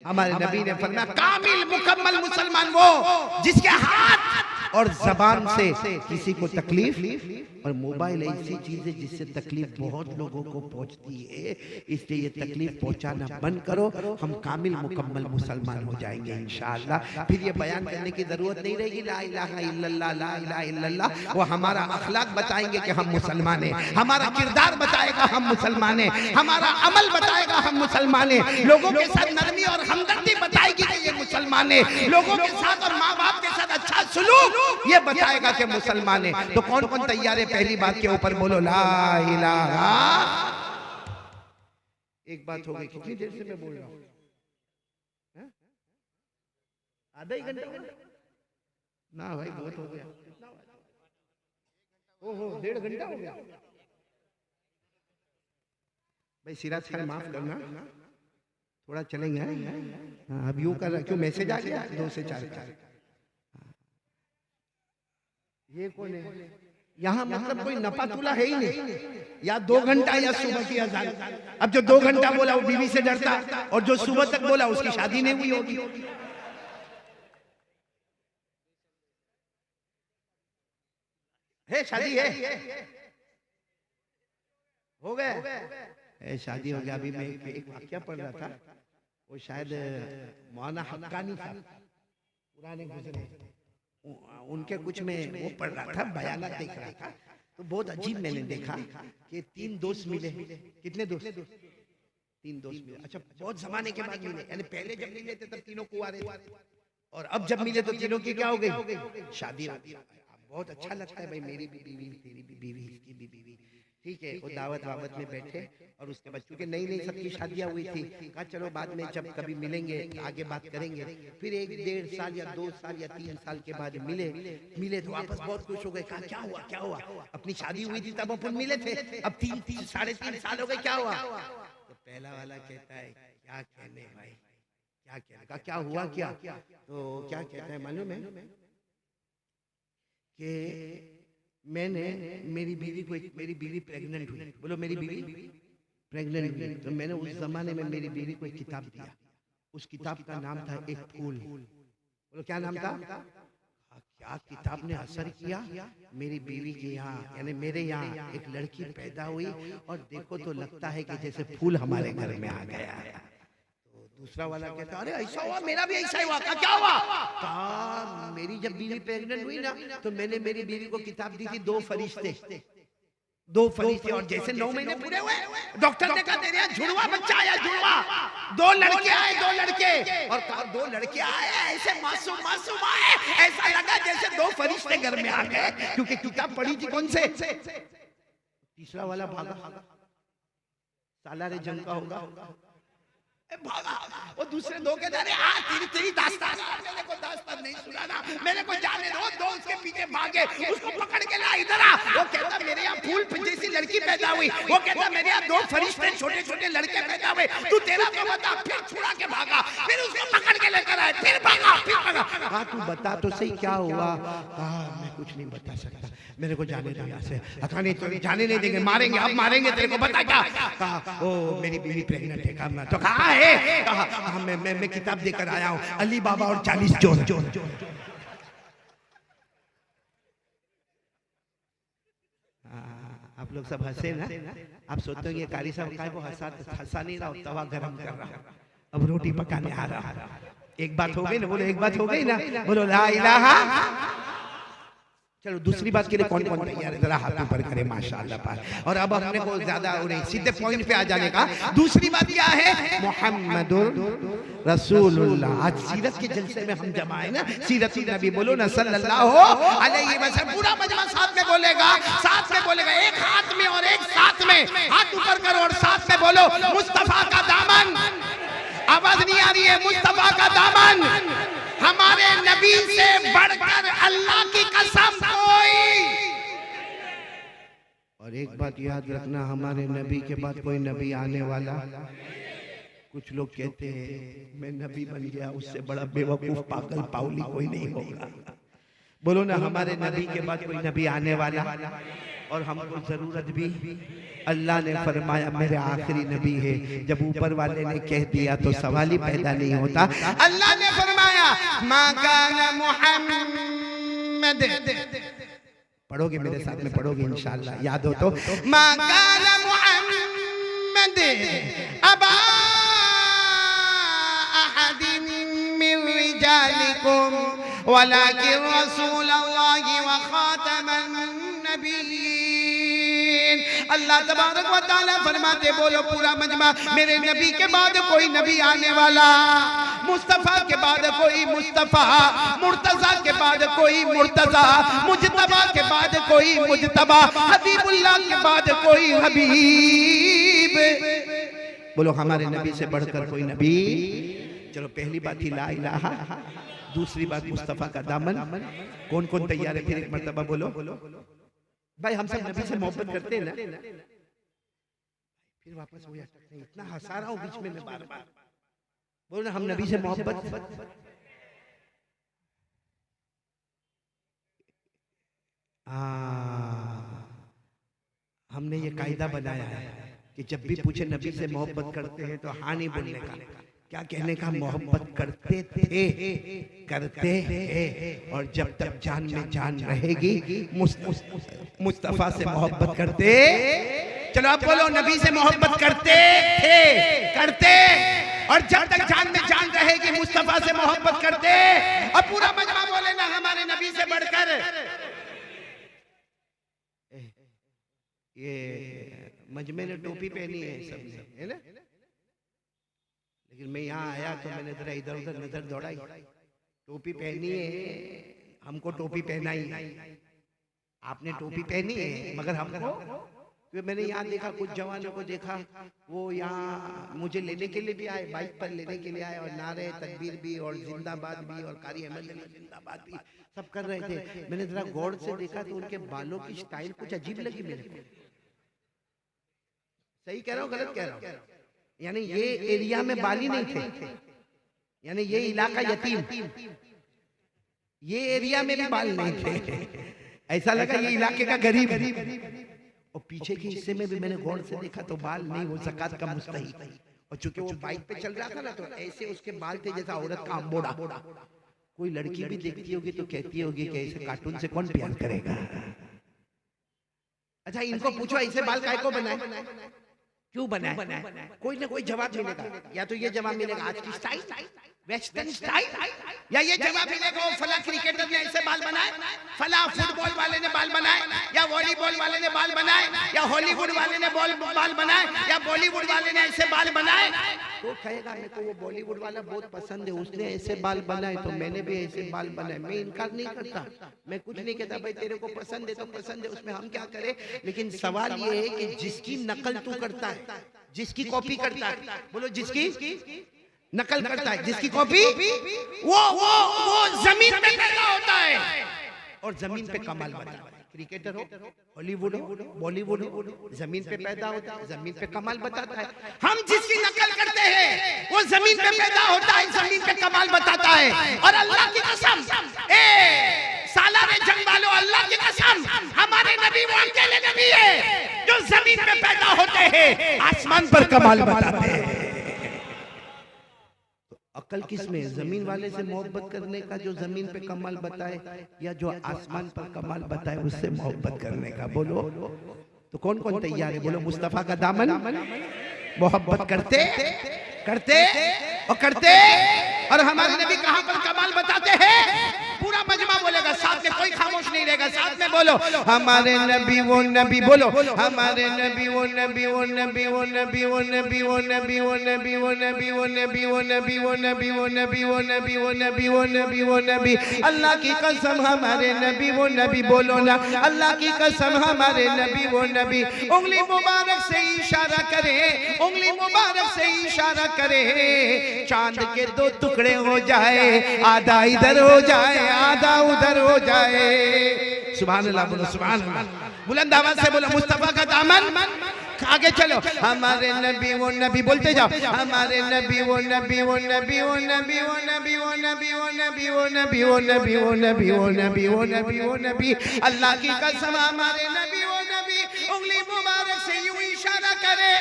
हमारे नबी ने फरमाया कामिल मुकम्मल मुसलमान वो जिसके हाथ और जबान से किसी को तकलीफ, और मोबाइल ऐसी चीज है जिससे तकलीफ बहुत लोगों को पहुंचती है, इसलिए ये तकलीफ पहुंचाना बंद करो, हम कामिल मुकम्मल मुसलमान हो जाएंगे इंशाअल्लाह। फिर ये बयान करने की जरूरत नहीं रहेगी ला इलाहा इल्लल्लाह, ला इलाहा इल्लल्लाह। वो हमारा अखलाक बताएंगे कि हम मुसलमान हैं, हमारा किरदार बताएगा हम मुसलमान हैं, हमारा अमल बताएगा हम मुसलमान हैं, लोगों के साथ नरमी और हमदर्दी बताएगी कि ये मुसलमान है, लोगों के साथ और माँ बाप के साथ अच्छा सुलूक ये बताएगा कि मुसलमान है। तो कौन कौन तैयार है पहली बात के ऊपर बोलो ला इलाहा। एक बात हो गई, कितनी देर से मैं बोल रहा हूँ? आधा ही घंटा ना भाई, बहुत हो गया। ओहो 1.5 घंटा हो गया भाई। सिराज खान माफ करना, थोड़ा चलेंगे। हाँ अब यूं कर रहा, क्यों मैसेज आ गया 2 से 4 का। ये कौन है यहाँ? मतलब कोई नपातुला है ही नहीं, या 2 घंटा या सुबह की अजान। अब जो 2 घंटा बोला वो बीवी से डरता, और जो सुबह तक बोला उसकी शादी नहीं हुई होगी। है शादी है, हो गया शादी हो गया। अभी मैं एक वाक्या पढ़ रहा था, वो शायद मौलाना हक्कानी साहब पुराने गुजरे, उनके कुछ में वो पढ़ रहा था, बयानात देख रहा था, तो बहुत अजीब मैंने देखा कि 3 दोस्त मिले। कितने दोस्त? 3 दोस्त मिले। अच्छा बहुत जमाने के बाद मिले, यानी पहले जब मिले थे तब तीनों कुंवारे थे, और अब जब मिले तो तीनों की क्या हो गई? शादी हो गई। बहुत अच्छा लगता है भाई, मेरी भी बीवी, तेरी भी बीवी, इसकी भी बीवी, ठीक है। वो दावत वावत में बैठे और उसके बच्चों के नई नई सबकी शादियां हुई थी। कहा चलो बाद में जब कभी मिलेंगे आगे बात करेंगे। फिर 1 1.5 साल या 2 साल या 3 साल के बाद मिले तो वापस बहुत खुश हो गए। कहा क्या हुआ क्या हुआ? अपनी शादी हुई थी तब अपन मिले थे, अब 3 साढ़े 3 साल हो गए, क्या हुआ? तो पहला वाला कहता है क्या कहने भाई, क्या कहने का, क्या हुआ क्या? तो क्या कहता है मालूम है कि मैंने मेरी बीवी को, मेरी बीवी प्रेग्नेंट हुई, बोलो मेरी बीवी प्रेग्नेंट हुई, तो मैंने उस जमाने में मेरी बीवी को एक किताब दिया। उस किताब का नाम था एक फूल। बोलो क्या नाम था? क्या किताब ने असर किया? मेरी बीवी के यहाँ, यानी मेरे यहाँ एक लड़की पैदा हुई, और देखो तो लगता है कि जैसे फूल हमारे घर में आ गया है। दूसरा वाला कहता अरे ऐसा हुआ, मेरा भी ऐसा ही हुआ। क्या हुआ? कहा मेरी जब बीवी प्रेग्नेंट हुई ना, तो मैंने मेरी बीवी को किताब दी थी 2 फरिश्ते, और जैसे 9 महीने पूरे हुए, डॉक्टर ने कहा तेरे यहाँ जुड़वा बच्चा आया, जुड़वा, 2 लड़के आए, 2 लड़के, और कहा 2 लड़के आए ऐसे मासूम मासूम आए, ऐसा लगा जैसे 2 फरिश्ते घर में आ गए, क्योंकि किताब पढ़ी थी कौन से? तीसरा वाला भागा, सालारे जंग का होगा, भागा। वो दूसरे 2 के दारे तेरी दास्तान, मेरे को दास्तान नहीं सुनाना, मेरे को जाने दो। 2 उसके पीछे भागे, उसको पकड़ के ला इधर आ। वो कहता मेरे यहाँ फूल जैसी लड़की पैदा हुई, वो कहता मेरे यहाँ 2 फरिश्ते छोटे छोटे लड़के पैदा हुए, तू तेरा तो बता। फिर छुड़ा के भागा, फिर उसको पकड़ के लेकर आए, फिर भागा, फिर भागा। कहा तू बता तो सही क्या हुआ? कहा मैं कुछ नहीं बता सकता, मेरे को जाने दो यहाँ से। कहा नहीं तो जाने नहीं देंगे, मारेंगे, अब मारेंगे तेरे को, बता क्या? कहा ओ मेरी बीवी प्रेग्नेंट है। कहा तो कहा है? कहा मैं किताब देकर आया हूँ, अली बाबा और 40 चोर। आप लोग सब हंसे ना? आप सोचते हो ये कारी साहब का है, वो हंसा नहीं रहा, तवा गरम कर रहा, अब रोटी पकाने आ रहा। एक बात हो गई ना, बोलो एक बात हो गई ना, बोलो ला इलाहा। चलो दूसरी बात के लिए कौन कौन तैयार है? जरा हाथ ऊपर करे माशाअल्लाह पाक। और अब हमने को ज्यादा उन्हें सीधे पॉइंट पे आ जाने का। दूसरी बात क्या है? मोहम्मदुर रसूलुल्लाह। आज सीरत के जलसे में हम जमा है ना, सीरत नबी बोलो ना सल्लल्लाहु अलैहि वसल्लम। पूरा मजमा साथ में बोलेगा, साथ में बोलेगा, एक हाथ में और एक साथ में, हाथ ऊपर करो और साथ में बोलो मुस्तफा का दामन। आवाज नहीं आ रही है? मुस्तफा का दामन, हमारे नबी से बढ़कर अल्लाह की कसम कोई। और एक बात याद रखना, हमारे नबी के बाद कोई नबी आने वाला। कुछ लोग कहते हैं मैं नबी बन गया, उससे बड़ा बेवकूफ पागल पाउली कोई नहीं होगा। बोलो ना हमारे नबी के बाद कोई नबी आने वाला। और हमको जरूरत भी। अल्लाह ने फरमाया मेरे आखिरी नबी है। जब ऊपर वाले ने कह दिया तो सवाल ही पैदा नहीं होता। अल्लाह ने फरमाया मा काना मुहम्मद, पढ़ोगे मेरे साथ में, पढ़ोगे इंशाअल्लाह, याद हो तो। मा काना मुहम्मद अबा अहदिन मिन रिजालिकुम वलाकिन रसूलल्लाहि व खातमन नबिय्यीन। अल्लाह तबारक व तआला फरमाते, बोलो पूरा मजमा, मेरे नबी के बाद कोई नबी आने वाला, मुस्तफा के बाद कोई मुस्तफा, मुर्तजा के बाद कोई मुर्तजा, मुजतबा के बाद कोई मुजतबा, हबीबुल्लाह के बाद कोई हबीब। बोलो हमारे नबी से बढ़कर कोई नबी। चलो पहली बात ही ला इलाहा, दूसरी बात मुस्तफा का दामन। कौन कौन तैयार है? फिर एक मर्तबा बोलो। भाई हम सब नबी से मोहब्बत करते हैं ना। फिर वापस हो जाता है, इतना हंसा रहा हूं बीच में मैं बार बार। बोलो ना हम नबी से मोहब्बत। हमने ये कायदा बनाया है कि जब भी पूछे नबी से मोहब्बत करते हैं तो हाँ नहीं बोलने का, क्या कहने का? मोहब्बत करते थे, करते हैं, और जब तक जान में जान रहेगी मुस्तफा से मोहब्बत करते। चलो आप बोलो नबी से मोहब्बत करते थे, करते, और जब तक जान में जान रहेगी मुस्तफा से मोहब्बत करते। अब पूरा मजमा बोले ना हमारे नबी से बढ़कर। ये मजमे ने टोपी पहनी है सबने, है ना? लेकिन मैं यहाँ आया तो मैंने जरा इधर उधर नजर दौड़ाई। टोपी पहनी है, हमको टोपी पहनाई, आपने टोपी पहनी है, मगर हमको, मैंने यहाँ देखा कुछ जवानों को देखा, वो यहाँ मुझे लेने के लिए भी आए, बाइक पर लेने के लिए आए, और नारे तकबीर भी और जिंदाबाद भी और कारी अहमद जिंदाबाद भी सब कर रहे थे। मैंने जरा गौर से देखा तो उनके बालों की स्टाइल कुछ अजीब लगी मेरे को। सही कह रहा हूँ गलत कह रहा हूँ? यानी ये एरिया में बाली नहीं थे, यानी ये इलाका यतीम, ये एरिया में भी बाल नहीं थे। ऐसा लगा ये इलाके का गरीब। और पीछे के हिस्से में भी मैंने गौर से देखा तो बाल नहीं, वो ज़कात का मुस्तहिक। और चूंकि वो बाइक पे चल रहा था ना, तो ऐसे उसके बाल थे जैसा औरत का अंबोड़ा। कोई लड़की भी देखती होगी तो कहती होगी कि ऐसे कार्टून से कौन प्यार करेगा। अच्छा इनको पूछो ऐसे बाल काय को बनाए, क्यों बनाए? कोई ना कोई जवाब मिलेगा। या तो ये जवाब मिलेगा आज की स्टाइल, वेस्टर्न स्टाइल, या ये जवाब मिलेगा वो फला क्रिकेटर ने ऐसे बाल बनाए, फला फुटबॉल वाले ने बाल बनाए, या वॉलीबॉल वाले ने बाल बनाए, या हॉलीवुड वाले ने बाल बनाए, या बॉलीवुड वाले ने ऐसे बाल बनाए। तो कहेगा मेरे को वो बॉलीवुड वाला बहुत पसंद है, उसने ऐसे बाल बनाए तो मैंने भी ऐसे बाल बनाए। मैं इनकार नहीं करता, मैं कुछ नहीं कहता, भाई तेरे को पसंद है तो पसंद है, उसमें हम क्या करें। लेकिन सवाल ये है कि जिसकी नकल तू करता है, जिसकी कॉपी करता है, बोलो जिसकी नकल करता है, जिसकी कॉपी, वो जमीन पे पैदा होता है और जमीन पे कमाल बनता है। क्रिकेटर हो, हॉलीवुड हो, बॉलीवुड हो, जमीन पे पैदा होता है, जमीन पे कमाल बताता है। हम जिसकी नकल करते हैं वो जमीन पे पैदा होता है, जमीन पे कमाल बताता है। और अल्लाह की कसम, सालारे जंग वालों, अल्लाह की कसम, हमारे नबी वो अकेले नबी है जो जमीन पे पैदा होते हैं, आसमान पर कमाल बताते हैं। अकल किसमें? जमीन वाले से मोहब्बत करने का जो जमीन पे कमाल बताए, या जो आसमान पर कमाल बताए उससे मोहब्बत करने का। बोलो तो कौन कौन तैयार है? बोलो मुस्तफा का दामन मोहब्बत करते करते और करते। और हमारे नबी कहां पर कमाल बताते हैं? पूरा मजमा बोलेगा, साथ में कोई खामोश नहीं रहेगा। साथ में बोलो हमारे नबी वो नबी, बोलो हमारे नबी वो नबी, वो नबी, वो नबी, वो नबी, वो नबी, वो नबी, वो नबी, वो नबी, वो नबी, वो नबी, वो नबी, वो नबी, वो नबी, वो नबी, वो नबी। अल्लाह की कसम हमारे नबी वो नबी, बोलो ना अल्लाह की कसम हमारे नबी वो नबी। उंगली मुबारक से इशारा करे, उंगली मुबारक से इशारा करे, चांद के दो टुकड़े हो जाए, आधा इधर हो जाए आधा उधर हो जाए। सुभान अल्लाह, बोलो सुभान अल्लाह, बुलंद आवाज से बोलो मुस्तफा का दामन। आगे चलो हमारे नबी वो नबी, बोलते जाओ हमारे नबी वो नबी, वो नबी, वो नबी, वो नबी, वो नबी, वो नबी, वो नबी, वो नबी, वो नबी, वो नबी, वो नबी, वो नबी। अल्लाह की कसम हमारे नबी वो नबी, उंगली मुबारक से यूं इशारा करे,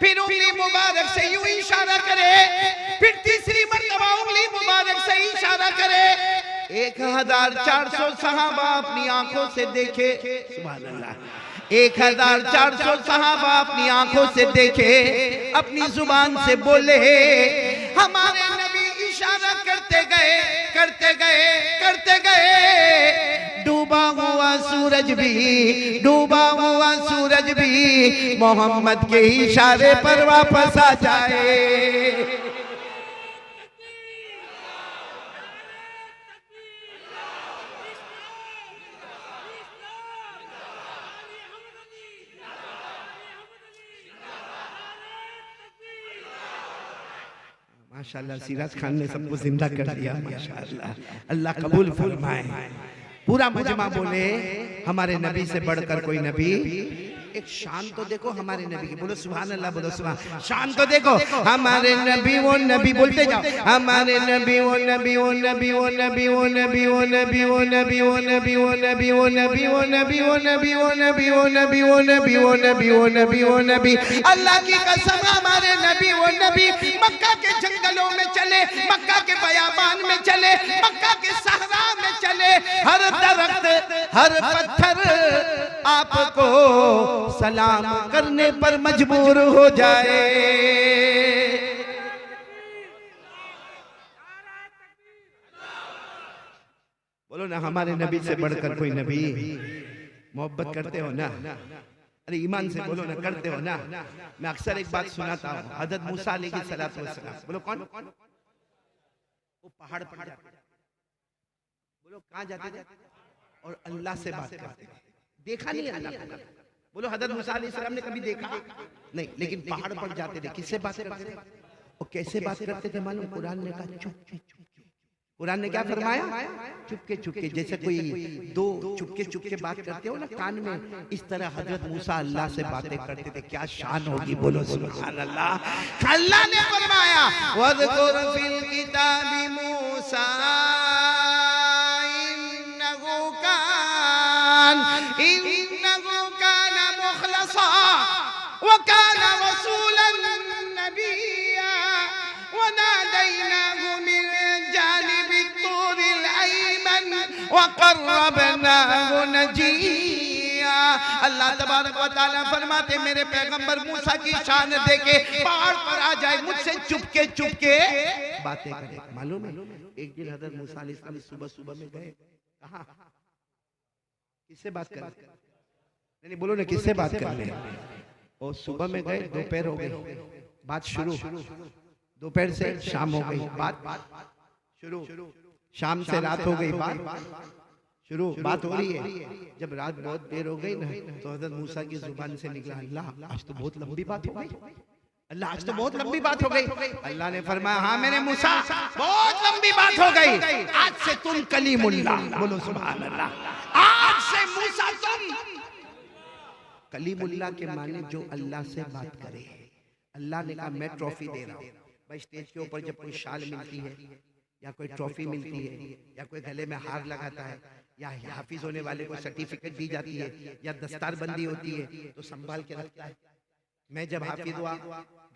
फिर उंगली मुबारक से यूं इशारा करे, फिर तीसरी मर्तबा उंगली मुबारक से इशारा करे। 1400 सहाबा अपनी आंखों से देखे, सुभान अल्लाह, 1400 सहाबा अपनी आंखों से देखे, अपनी जुबान से बोले। हमारे नबी इशारा करते गए, करते गए, करते गए। डूबा हुआ सूरज भी, डूबा हुआ सूरज भी मोहम्मद के इशारे पर वापस आ जाए। माशाअल्लाह, सिराज खान ने सबको जिंदा कर दिया। माशाअल्लाह, अल्लाह कबूल फरमाए। पूरा मजमा बोले हमारे नबी से बढ़कर कोई नबी। एक शान तो देखो हमारे नबी की, बोलो सुभान अल्लाह, बोलो सुभान। शान तो देखो हमारे नबी, वो नबी बोलते जाओ, हमारे नबी, वो नबी, वो नबी, वो नबी, वो नबी, वो नबी, वो नबी, वो नबी, वो नबी, वो नबी, वो नबी, वो नबी, वो नबी, वो नबी, वो नबी, वो नबी, वो नबी, वो नबी। अल्लाह की कसम, हमारे नबी, वो नबी मक्का के जंगलों में चले, मक्का के बयाबान में चले, मक्का के सहरा में चले, हर दरख्त, हर पत्थर आपको सलाम करने पर मजबूर हो जाए। बोलो ना हमारे नबी से बढ़कर कोई नबी। मोहब्बत करते हो ना? अरे ईमान से बोलो ना, करते हो ना? मैं अक्सर एक बात सुनाता हूँ, हज़रत मूसा अलैहिस्सलातु वस्सलाम, बोलो कौन? वो पहाड़ पर जाते, बोलो कहाँ जाते थे? और अल्लाह से बात करते थे। देखा नहीं अल्लाह को? बोलो हज़रत मूसा अलैहिस्सलाम ने कभी देखा नहीं, लेकिन पहाड़ पर जाते थे। किससे बातें करते थे और कैसे बात करते थे मालूम? कुरान ने कहा चुपके चुपके। कुरान ने क्या फरमाया? चुपके चुपके। जैसे कोई दो चुपके चुपके बात करते हो ना कान में, इस तरह हज़रत मूसा अल्लाह से बातें करते थे। क्या शान होगी, बोलो सुभान अल्लाह। अल्लाह ने फरमाया वज़कुर फिल किताबी मूसा वकान रसूलन नबिय्या वनादैनाहु मिन जानिबि तूरिल अयमन वक़र्रबनाहु नजिय्या। अल्लाह तबारक व तआला फरमाते मेरे पैगंबर मूसा की शान देके पहाड़ पर आ जाए, मुझसे चुपके चुपके बातें करे। मालूम है एक दिन हज़रत मूसा अलैहिस्सलाम सुबह सुबह में गए, कहाँ? किससे बात कर? नहीं बोलो ना, किससे बात कर रहे हैं? और सुबह में गए, दोपहर हो गई, बात शुरू। दोपहर से शाम हो गई, बात शुरू। शाम से रात हो गई, बात शुरू। बात हो रही है। जब रात बहुत देर हो गई ना, तो हज़रत मूसा की जुबान से निकला अल्लाह आज तो बहुत लंबी बात हो गई, अल्लाह आज तो बहुत लंबी बात हो गई। अल्लाह ने फरमाया हाँ मेरे मूसा बहुत लंबी बात हो गई, आज से तुम कलीमुल्लाह, बोलो सुभान अल्लाह। आज से मूसा तुम कलीमुल्लाह के माने जो अल्लाह से बात करे। अल्लाह ने कहा मैं ट्रॉफी दे रहा हूँ। भाई स्टेज के ऊपर जब कोई शाल मिलती है या कोई ट्रॉफी मिलती है या कोई गले में हार लगाता है या हाफिज होने वाले को सर्टिफिकेट दी जाती है या दस्तारबंदी होती है तो संभाल के रखता है। मैं जब हाफिज हुआ,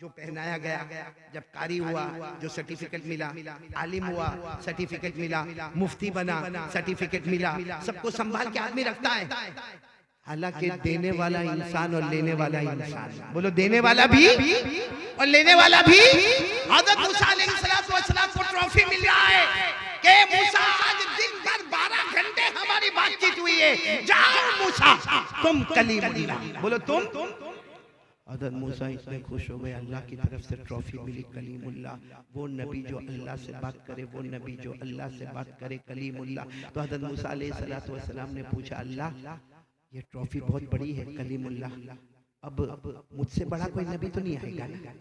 जो पहनाया गया, जब कारी हुआ जो सर्टिफिकेट मिला, आलिम हुआ सर्टिफिकेट मिला, मुफ्ती बना सर्टिफिकेट मिला, सबको संभाल के आदमी रखता है। हालांकि देने वाला इंसान और लेने वाला इंसान, बोलो देने वाला भी और लेने वाला भी। हज़रत मूसा अलैहिस्सलाम को ट्रॉफी मिल रहा है कि मूसा आज दिन भर 12 घंटे हमारी बातचीत हुई है, जाओ मूसा तुम कलीमुल्लाह, बोलो तुम। हज़रत मूसा इतने खुश हो गए, अल्लाह की तरफ से ट्रॉफी मिली कलीमुल्लाह। वो नबी जो अल्लाह से बात करे, वो नबी जो अल्लाह से बात करे, कलीमुल्लाह। तो हज़रत मूसा अलैहिस्सलाम ने पूछा अल्लाह ये ट्रॉफी बहुत बड़ी है कलीमुल्लाह, अब मुझसे बड़ा कोई नबी तो नहीं आएगा ना,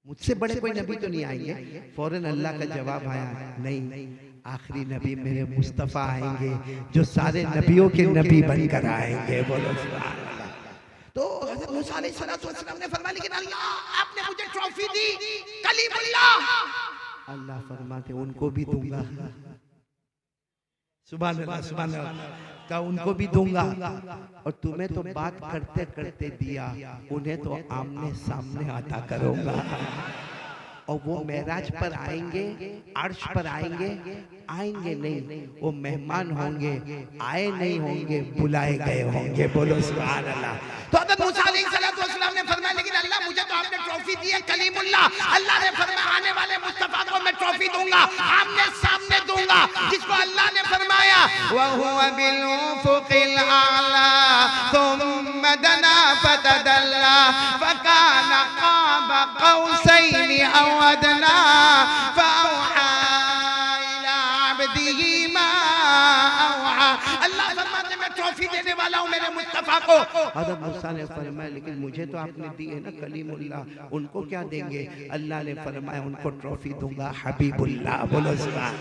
मुझसे बड़े कोई नबी तो नहीं आएंगे? फौरन अल्लाह का जवाब आया नहीं, आखिरी नबी मेरे मुस्तफ़ा आएंगे जो सारे नबियों के नबी बनकर आएंगे, बोलो सुभान अल्लाह। तो हज़रत मूसा अलैहिस्सलाम ने फरमाया लेकिन अल्लाह आपने मुझे ट्रॉफी दी कलीमुल्लाह। अल्लाह फरमाते उनको भी दूंगा। सुभान अल्लाह, सुभान अल्लाह। का उनको भी दूंगा, और तुम्हें तो बात करते करते दिया, उन्हें तो आमने सामने अता करूंगा। और वो मेराज पर आएंगे, अर्श पर आएंगे, आएंगे नहीं, वो मेहमान होंगे, आए नहीं होंगे, बुलाए गए होंगे। बोलो सुभान अल्लाह। तो हज़रत मूसा अलैहिस्सलाम ने फरमाया, लेकिन अल्लाह मुझे तो आपने ट्रॉफी दी है कलीमुल्लाह। अल्लाह ने फरमाया आने वाले मुस्तफा को मैं ट्रॉफी दूंगा, आमने सामने दूंगा, जिसको अल्लाह ने फरमाया व हुवा बिल उफुकिल आला थुम्मा दना फतदल्ला फकाना क़ाबा क़ौसैनि औ अदना फअौहा इला अब्दिही मा औहा। अल्लाह फरमाते मैं ट्रॉफी देने वाला हूं मेरे मुस्तफा को। हज़रत मूसा ने फरमाया लेकिन मुझे तो आपने दी है ना कलीमुल्लाह, उनको क्या देंगे? अल्लाह ने फरमाया उनको ट्रॉफी दूंगा हबीबुल्लाह। बोलो सुभान।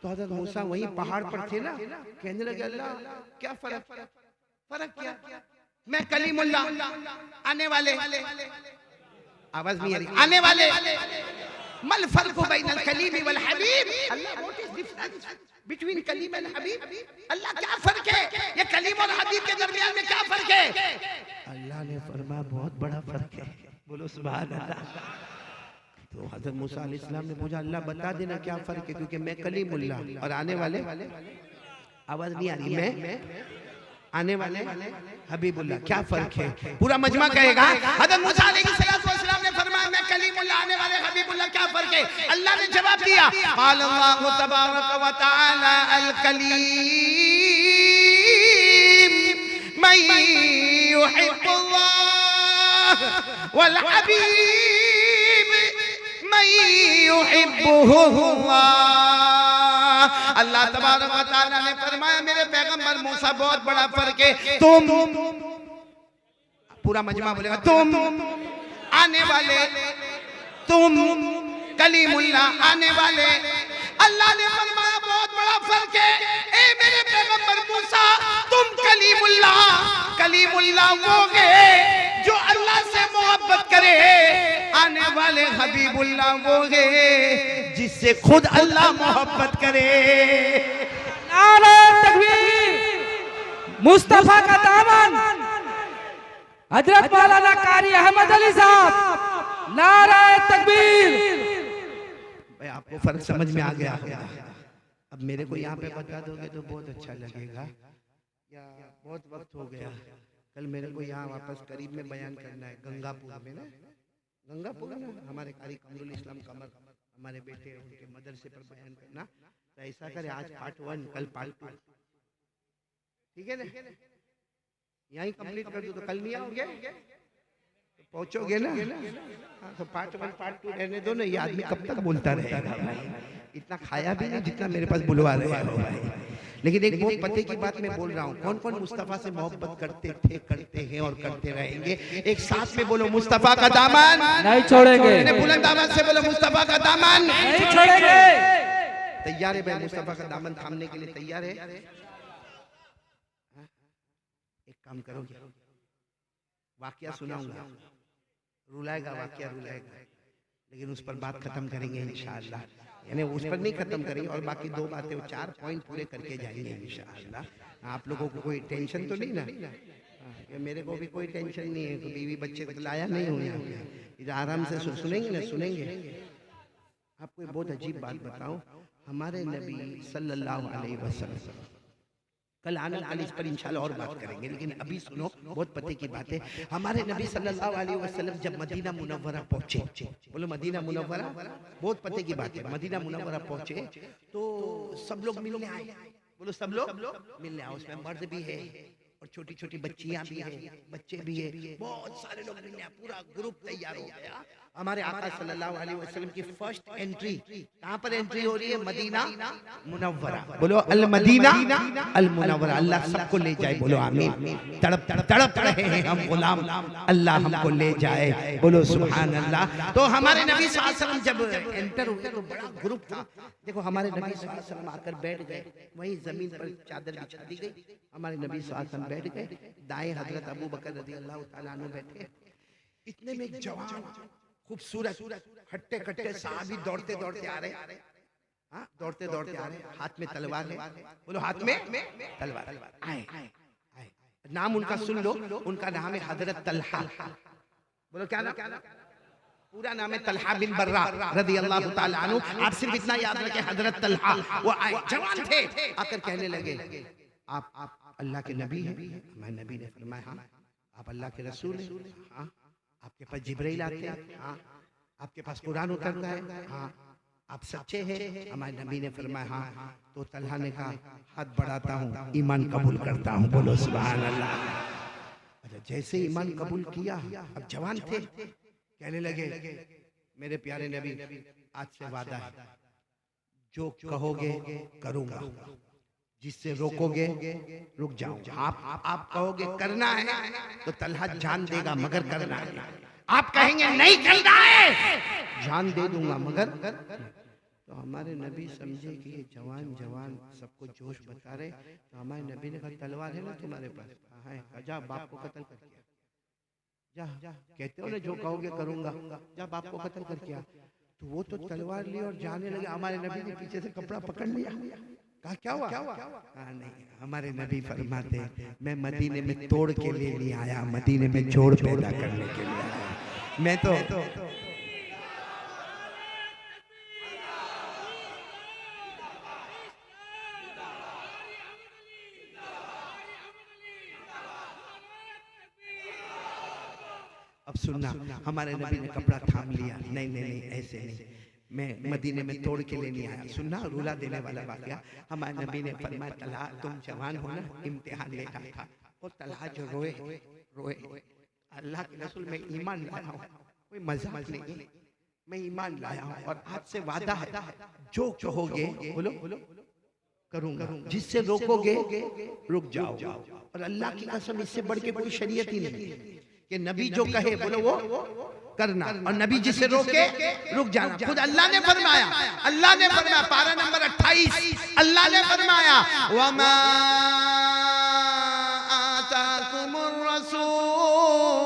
तो हज़रत मूसा वहीं पहाड़ पर थे ना, कहने लगे अल्लाह क्या फर्क क्या? मैं कलीमुल्लाह, आने वाले, आवाज नहीं आ रही, आने वाले, मल फर्क बैनल कलीम वल हबीब। Allah what is difference between कलीम एंड हबीब? अल्लाह क्या फर्क है ये कलीम और हबीब के दरमियान में, क्या फर्क है? अल्लाह ने फरमाया बहुत बड़ा फर्क है। बोलो सुभान अल्लाह। तो हज़रत मूसा अलैहिस्सलाम ने पूछा अल्लाह बता देना क्या फर्क है, क्योंकि मैं कलीमुल्लाह और आने वाले, आवाज नहीं आ रही, मैं आने वाले हबीबुल्लाह, क्या फर्क है? पूरा मजमा कहेगा। हज़रत मूसा अलैहिस्सलाम ने फरमाया मैं कलीमुल्लाह, आने वाले हबीबुल्लाह, क्या फर्क है? अल्लाह ने जवाब दिया क़ाल अल्लाहु तबारक व तआला अल कलीम मन युहिब्बुल्लाह वल हबीब मन युहिब्बुहुल्लाह। अल्लाह तबारक व तआला ने फरमाया मेरे पैगंबर मूसा बहुत बड़ा फर्क है, तुम, पूरा मजमा बोलेगा, तुम आने वाले, तुम कलीमुल्लाह आने वाले। अल्लाह ने फरमाया बहुत बड़ा फर्क है, ए मेरे पैगंबर मूसा तुम कलीमुल्लाह, कलीमुल्लाह वो है जो अल्लाह से मोहब्बत करे, आने वाले हबीबुल्लाह वो है जिससे खुद अल्लाह मोहब्बत करे। नारे तकबीर, मुस्तफा का दामन, हजरत मौलाना कारी अहमद अली साहब, नारे तकबीर। भाई आपको फर्क समझ में आ गया होगा। अब मेरे को यहाँ पे बता दोगे तो बहुत अच्छा लगेगा, या बहुत वक्त हो गया। कल मेरे को यहाँ वापस करीब में बयान करना है, गंगापुर में ना, गंगापुर ना, हमारे कारी कमरुल इस्लाम कमर हमारे बेटे उनके मदरसे पर बयान करना। तो ऐसा करे आज पार्ट 1 कल पार्ट 2, ठीक है ना? यहीं कंप्लीट कर दो तो कल नहीं आओगे तो पहुंचोगे ना? हाँ, तो पार्ट 1 पार्ट 2 रहने दो ना, ये आदमी कब तक बोलता रहेगा भाई? इतना खाया भी नहीं जितना मेरे पास बुलवा रहे हो भाई। लेकिन एक बहुत पते की बात मैं बोल रहा हूँ, कौन कौन मुस्तफा से मोहब्बत करते थे, करते हैं और करते रहेंगे? एक साथ में बोलो मुस्तफा का दामन नहीं छोड़ेंगे। बुलंद आवाज से बोलो मुस्तफा का दामन नहीं छोड़ेंगे। तैयार है भाई? मुस्तफा का दामन थामने के लिए तैयार है? एक काम करोगे, वाकया सुनाऊंगा, रुलाएगा वाकया रुलाएगा, लेकिन उस पर बात खत्म करेंगे इंशाअल्लाह। यानी उस पर नहीं खत्म करेंगे, और बाकी 2 बातें 4 पॉइंट पूरे करके जाएंगे इंशाअल्लाह। आप लोगों को कोई टेंशन तो नहीं ना? मेरे को भी कोई टेंशन नहीं है, तो बीवी बच्चे को लाया नहीं हूँ यहाँ, इधर आराम से सुनेंगे ना, सुनेंगे। आपको एक बहुत अजीब बात बताऊं, हमारे नबी सल्लल्लाहु अलैहि वसल्लम, कल आने वाले इस पर इंशाल्लाह और बात करेंगे, लेकिन अभी सुनो, बहुत पते की बात है। हमारे नबी सल्लल्लाहु अलैहि वसल्लम जब मदीना मुनव्वरा पहुंचे, बोलो मदीना मुनव्वरा, बहुत पते की बात है, मदीना मुनव्वरा पहुंचे तो सब लोग मिलने आए। बोलो सब लोग मिलने आए, उसमें मर्द भी है और छोटी छोटी बच्चियां भी है, बच्चे भी है, बहुत सारे लोग मिलने आए, पूरा ग्रुप तैयार हो गया। हमारे आका सल्लल्लाहु अलैहि वसल्लम की फर्स्ट एंट्री कहाँ पर एंट्री हो रही है? Medina Munawwara. बोलो अल मदीना अल मुनव्वरा। अल्लाह सबको ले जाए, बोलो आमीन। तड़प तड़प रहे हैं हम गुलाम, अल्लाह हमको ले जाए, बोलो सुभान अल्लाह। तो हमारे नबी सल्लल्लाहु अलैहि वसल्लम जब एंटर हुए तो बड़ा ग्रुप था। देखो हमारे नबी सल्लल्लाहु अलैहि वसल्लम आकर बैठ गए, वहीं जमीन पर चादर बिछा दी गई, हमारे नबी सल्लल्लाहु अलैहि वसल्लम बैठ गए, दाएं हजरत अबू बकर रज़ियल्लाहु ताला अन्हु बैठे। इतने में जवान खूबसूरत हट्टे कट्टे साहबी दौड़ते दौड़ते आ रहे, हाँ, दौड़ते दौड़ते आ रहे, हाथ में तलवार है, बोलो हाथ में तलवार। आए आए, नाम उनका सुन लो, उनका नाम है हजरत तलहा। बोलो क्या नाम? पूरा नाम है तलहा बिन बर्रा रदी अल्लाह ताला अन्हु। आप सिर्फ इतना याद रखें, हजरत तलहा। वो आए, जवान थे, आकर कहने लगे आप अल्लाह के नबी हैं? मैं नबी ने फरमाया हाँ। आप अल्लाह के रसूल हैं? हाँ। आपके पास जिब्राइल आते हैं? हाँ। आपके पास कुरान उतरता है? हाँ। आप सच्चे हैं? हमारे नबी ने फरमाया हाँ। तो तलहा ने कहा हाथ बढ़ाता हूँ, ईमान कबूल करता हूँ। बोलो सुभान अल्लाह। अच्छा, जैसे ईमान कबूल किया, अब जवान थे, कहने लगे मेरे प्यारे नबी, आज से वादा है, जो कहोगे करूंगा, जिससे रोकोगे रुक जाऊंगा। आप कहोगे करना है तो तलहा जान देगा, मगर करना है। आप कहेंगे नहीं करना है, जान दे दूंगा मगर। तो हमारे नबी समझे कि ये जवान सबको जोश बता रहे, तो हमारे नबी ने कहा तलवार है ना तुम्हारे पास? है। जा बाप को कत्ल कर किया, जा कहते हो ना जो कहोगे करूंगा, जा बाप को कत्ल कर किया। तो वो तो तलवार ली और जाने लगे। हमारे नबी ने पीछे से कपड़ा पकड़ लिया, कहा क्या हुआ? नहीं, हमारे नबी फरमाते मैं मदीने में तोड़ के लिए नहीं आया, मदीने में जोड़ पैदा करने के लिए आया। मैं तो अब सुनना, हमारे नबी ने कपड़ा थाम लिया, नहीं ऐसे नहीं, मैं मदीने में तोड़ के लिए नहीं आया। सुनना, रुला देने वाला वाकया। हमारे नबी ने फरमाया तलहा तुम जवान हो ना, इम्तिहान लेना था। और तलहा जो रोए, अल्लाह के रसूल मैं ईमान लाया हूँ, कोई मजाक नहीं, मैं ईमान लाया हूँ और आज से वादा है, जो कहोगे बोलो करूंगा, जिससे रोकोगे रुक जाओ। और अल्लाह की कसम, इससे बढ़ के कोई शरीयत ही नहीं कि नबी जो कहे बोलो वो करना, और नबी जिसे रोके रुक जाना। खुद अल्लाह ने फरमाया, पारा नंबर 28, अल्लाह ने फरमाया वमा आताकुमुर रसूल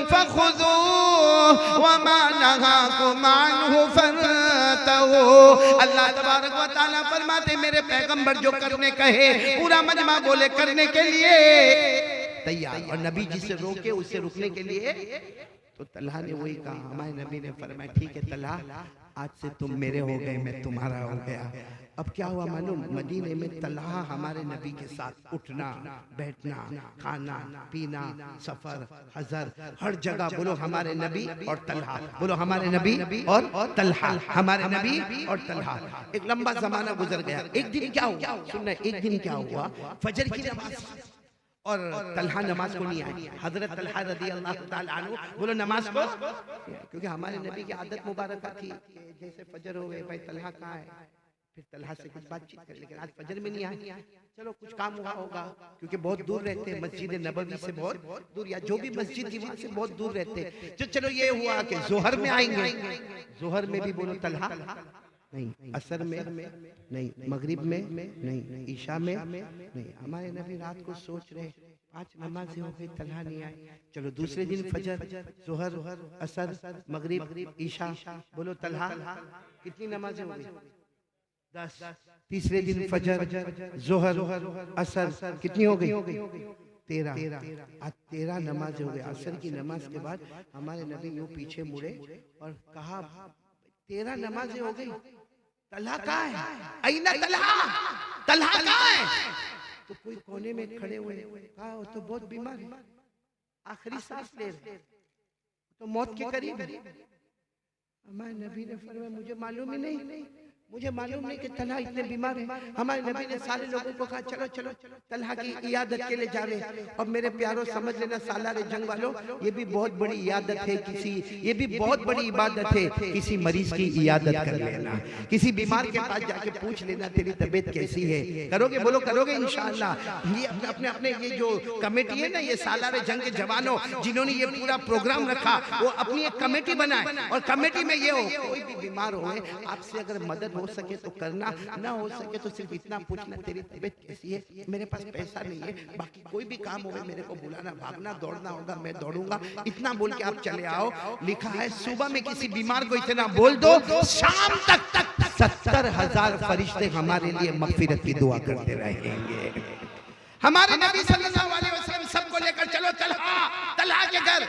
फखुदूहु वमा नहाकुम अन्हु फंतहू। अल्लाह तबारक व तआला फरमाते मेरे पैगंबर जो करने कहे, पूरा मजमा बोले करने के लिए तैयार, और नबी जिसे रोके उससे रुकने के लिए। तो तलहा ने वही कहा। हमारे नबी ने फरमाया ठीक है तलहा, आज से तुम मेरे हो गए, मैं तुम्हारा हो गया। अब क्या हुआ मालूम? मदीने में तलहा हमारे नबी के साथ उठना बैठना, खाना पीना, सफर हजर, हर जगह बोलो हमारे नबी और तलहा, बोलो हमारे नबी और तलहा, हमारे नबी और तलहा। एक लंबा जमाना गुजर गया। एक दिन क्या हुआ सुनना, एक दिन क्या हुआ, फजर की नमाज और तलहा नमाज को नहीं आई। हजरत तलहा रदी अल्लाह ताला अन्हु बोलो नमाज को, क्योंकि हमारे नबी की आदत मुबारक थी जैसे फजर हो गए भाई तलहा कहाँ है, फिर तलहा से कुछ बातचीत कर, लेकिन आज फजर में नहीं आए। चलो कुछ काम हुआ होगा, क्योंकि बहुत दूर रहते हैं मस्जिद नबवी से, बहुत दूर, या जो भी मस्जिद थी वहां से बहुत दूर रहते। तो चलो ये हुआ कि जोहर में आएंगे, जोहर में भी बोलो तलहा नहीं, असर में नहीं, मगरिब में नहीं, ईशा में नहीं। हमारे नबी रात को सोच रहे 5 नमाजें हो गई, तलहा नहीं आए। चलो दूसरे दिन फजर, जोहर, असर, मगरिब, ईशा, बोलो तलहा कितनी नमाजें हो गई? 10। तीसरे दिन फजर, जोहर, असर कितनी हो गई? 13। आज 13 नमाज हो गई। असर की नमाज के बाद हमारे नबी यूं पीछे मुड़े और कहा 13 नमाजें हो गई, तलहा कहाँ है? अइना तलहा, तलहा कहाँ है? तो कोई कोने में खड़े हुए, कहा वो तो बहुत बीमार है, आखिरी सांस ले रहे, तो मौत के करीब है। हमारे नबी ने फरमाया मुझे मालूम ही नहीं, मुझे मालूम नहीं कि तलहा इतने बीमार है। हमारे नबी ने सारे लोगों को कहा चलो चलो तलहा की इयादत के लिए जा रहे। और मेरे प्यारों समझ लेना सालारे जंग वालों, ये भी बहुत बड़ी इयादत है, ये भी बहुत बड़ी इबादत है। किसी मरीज की इयादत कर लेना, किसी बीमार के पास जाके पूछ लेना तेरी तबीयत कैसी है। करोगे? बोलो करोगे इंशाअल्लाह। ये अपने अपने ये जो कमेटी है ना, ये सालारे जंग के जवानों जिन्होंने ये पूरा प्रोग्राम रखा, वो अपनी एक कमेटी बनाए, और कमेटी में ये हो कोई भी बीमार हो आपसे अगर मदद हो सके तो करना, ना हो सके तो सिर्फ इतना पूछना तेरी तबीयत कैसी है। मेरे पास पैसा नहीं है, बाकी कोई भी काम हो मेरे को बुलाना, भागना दौड़ना होगा मैं दौड़ूंगा, इतना बोल के आप चले आओ। लिखा है सुबह में किसी बीमार को इतना बोल दो, शाम तक 70 70,000 फरिश्ते हमारे लिए मगफिरत की दुआ करते रहेंगे। हमारे नबी सल्लल्लाहु अलैहि वसल्लम सबको लेकर चलो तलहा के घर।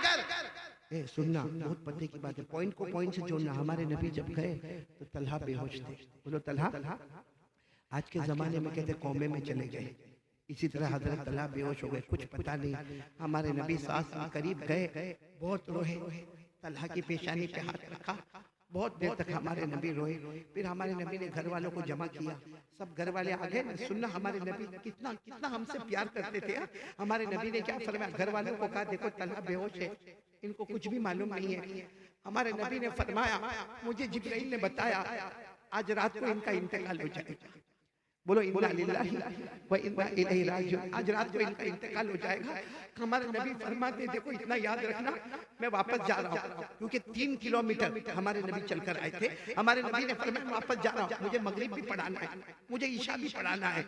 सुनना, बहुत पते की बात है, पॉइंट को पॉइंट से जोड़ना। हमारे नबी जब गए तो तलहा बेहोश थे। बोलो तलहा। आज के जमाने में कहते कौमे में चले गए, इसी तरह हजरत तलहा बेहोश हो गए, कुछ पता नहीं। हमारे नबी सास के करीब गए, बहुत रोए, तलहा की पेशानी पे हाथ रखा, बहुत देर तक हमारे नबी रोए। फिर हमारे नबी ने घर वालों को जमा किया, सब घर वाले आ गए। सुनना, हमारे नबी कितना कितना हमसे प्यार करते थे। हमारे नबी ने क्या फरमाया, घर वालों को कहा देखो तलहा बेहोश है, इनको कुछ भी मालूम नहीं है। हमारे नबी ने फरमाया मुझे जिब्राइल ने बताया आज रात को इनका इंतकाल हो जाएगा। बोलो इन्ना लिल्लाहि व इन्ना इलैहि राजिऊन। आज रात को इनका इंतकाल हो जाएगा। हमारे नबी फरमाते देखो इतना याद रखना, मैं वापस जा रहा हूँ, क्योंकि 3 किलोमीटर हमारे नबी चलकर आए थे। हमारे नबी ने फरमाया मैं वापस जा रहा हूँ, मुझे मगरिब भी पढ़ाना है, मुझे ईशा भी पढ़ाना है,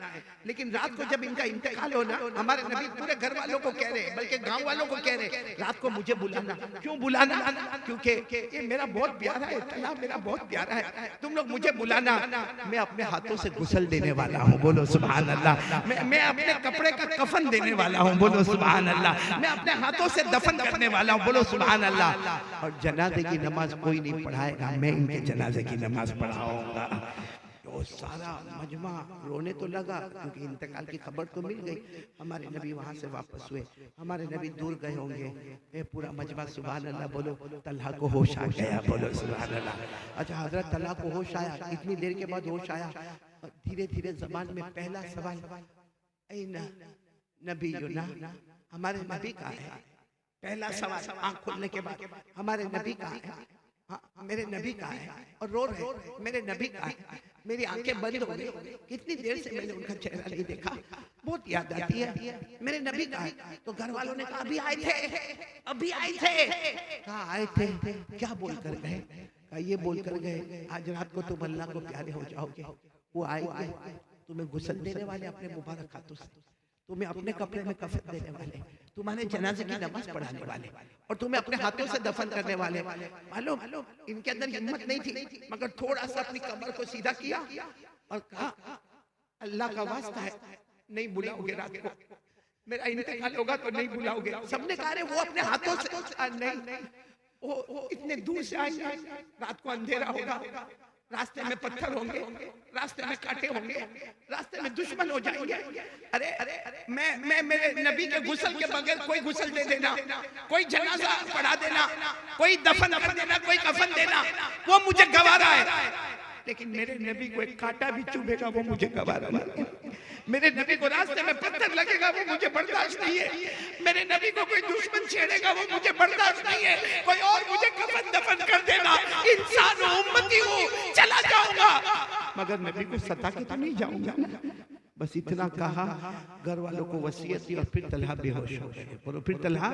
लेकिन रात को जब इनका इंतकाल हो ना, हमारे नबी पूरे घर वालों को कह रहे, बल्कि गाँव वालों को कह रहे रात को मुझे बुलाना। क्यों बुलाना? क्योंकि ये मेरा बहुत प्यारा है, तलहा मेरा बहुत प्यारा है, तुम लोग मुझे बुलाना, मैं अपने हाथों से गुस्ल देने वाला हूँ। बोलो सुभान अल्लाह। मैं अपने कपड़े का कफन देने वाला हूँ। बोलो सुभान अल्लाह। मैं अपने हाथों से दफन करने वाला हूँ। बोलो सुभान अल्लाह। और जनाजे की नमाज कोई नहीं पढ़ाएगा, मैं इनके जनाजे की नमाज पढ़ाऊंगा। तो सारा मजमा रोने तो लगा, क्योंकि इंतकाल की खबर तो मिल गई। हमारे नबी वहां से वापस हुए, हमारे नबी दूर गए होंगे, ये पूरा मजमा सुभान अल्लाह। बोलो तलहा को होश आ गया। बोलो सुभान अल्लाह। अच्छा, हजरत तलहा को होश आया, इतनी देर के बाद होश आया। धीरे धीरे जबान में पहला सवाल, ऐना नबीयुना, हमारे नबी का है। पहला सवाल आंख खोलने के बाद, हमारे नबी का है, मेरे नबी का है। और रो रहे, मेरे नबी का है। मेरी आंखें बंद हो गई, कितनी देर से मैंने उनका चेहरा नहीं देखा, बहुत याद आती है, मेरे नबी का है। तो घर वालों ने कहा अभी आए थे, अभी आए थे। कहा आए थे, क्या बोल कर गए? कहा ये बोल कर गए आज रात को तुम अल्लाह को प्यारे हो जाओगे। वो आए तुम्हें गुस्ल देने वाले अपने मुबारक हाथों से, तुम्हें अपने कपड़े में कफन देने वाले, तुम्हारे जनाजे की नमाज पढ़ाने वाले, और तुम्हें अपने हाथों से दफन करने वाले। मालूम इनके अंदर हिम्मत नहीं थी, मगर थोड़ा सा अपनी कमर को सीधा किया और कहा अल्लाह का वास्ता है नहीं बुलाओगे रात को, मेरा इंतकाल होगा तो नहीं बुलाओगे। सबने कहा वो अपने हाथों से नहीं, वो इतने दूर से आएंगे, रात को अंधेरा होगा, रास्ते में पत्थर होंगे, रास्ते में कांटे होंगे, रास्ते में दुश्मन हो जाएंगे। अरे मैं मेरे नबी के गुस्ल के बगैर कोई गुस्ल दे देना, कोई जनाजा पढ़ा देना, कोई दफन कर देना, कोई कफन देना, वो मुझे गवारा है। लेकिन मेरे नबी को एक कांटा भी चुभेगा वो मुझे गवारा नहीं। मेरे नबी को रास्ते में पत्थर लगेगा वो मुझे बर्दाश्त नहीं है। मेरे नबी को कोई दुश्मन छेड़ेगा वो मुझे बर्दाश्त नहीं है। कोई और मुझे कफन दफन कर देना, इंसान हूं, उम्मती हूं, चला जाऊंगा, मगर नबी को सता के तो नहीं जाऊंगा ना। बस इतना कहा, घर वालों को वसीयत दी और फिर तलहा बेहोश हो गए। और फिर तलहा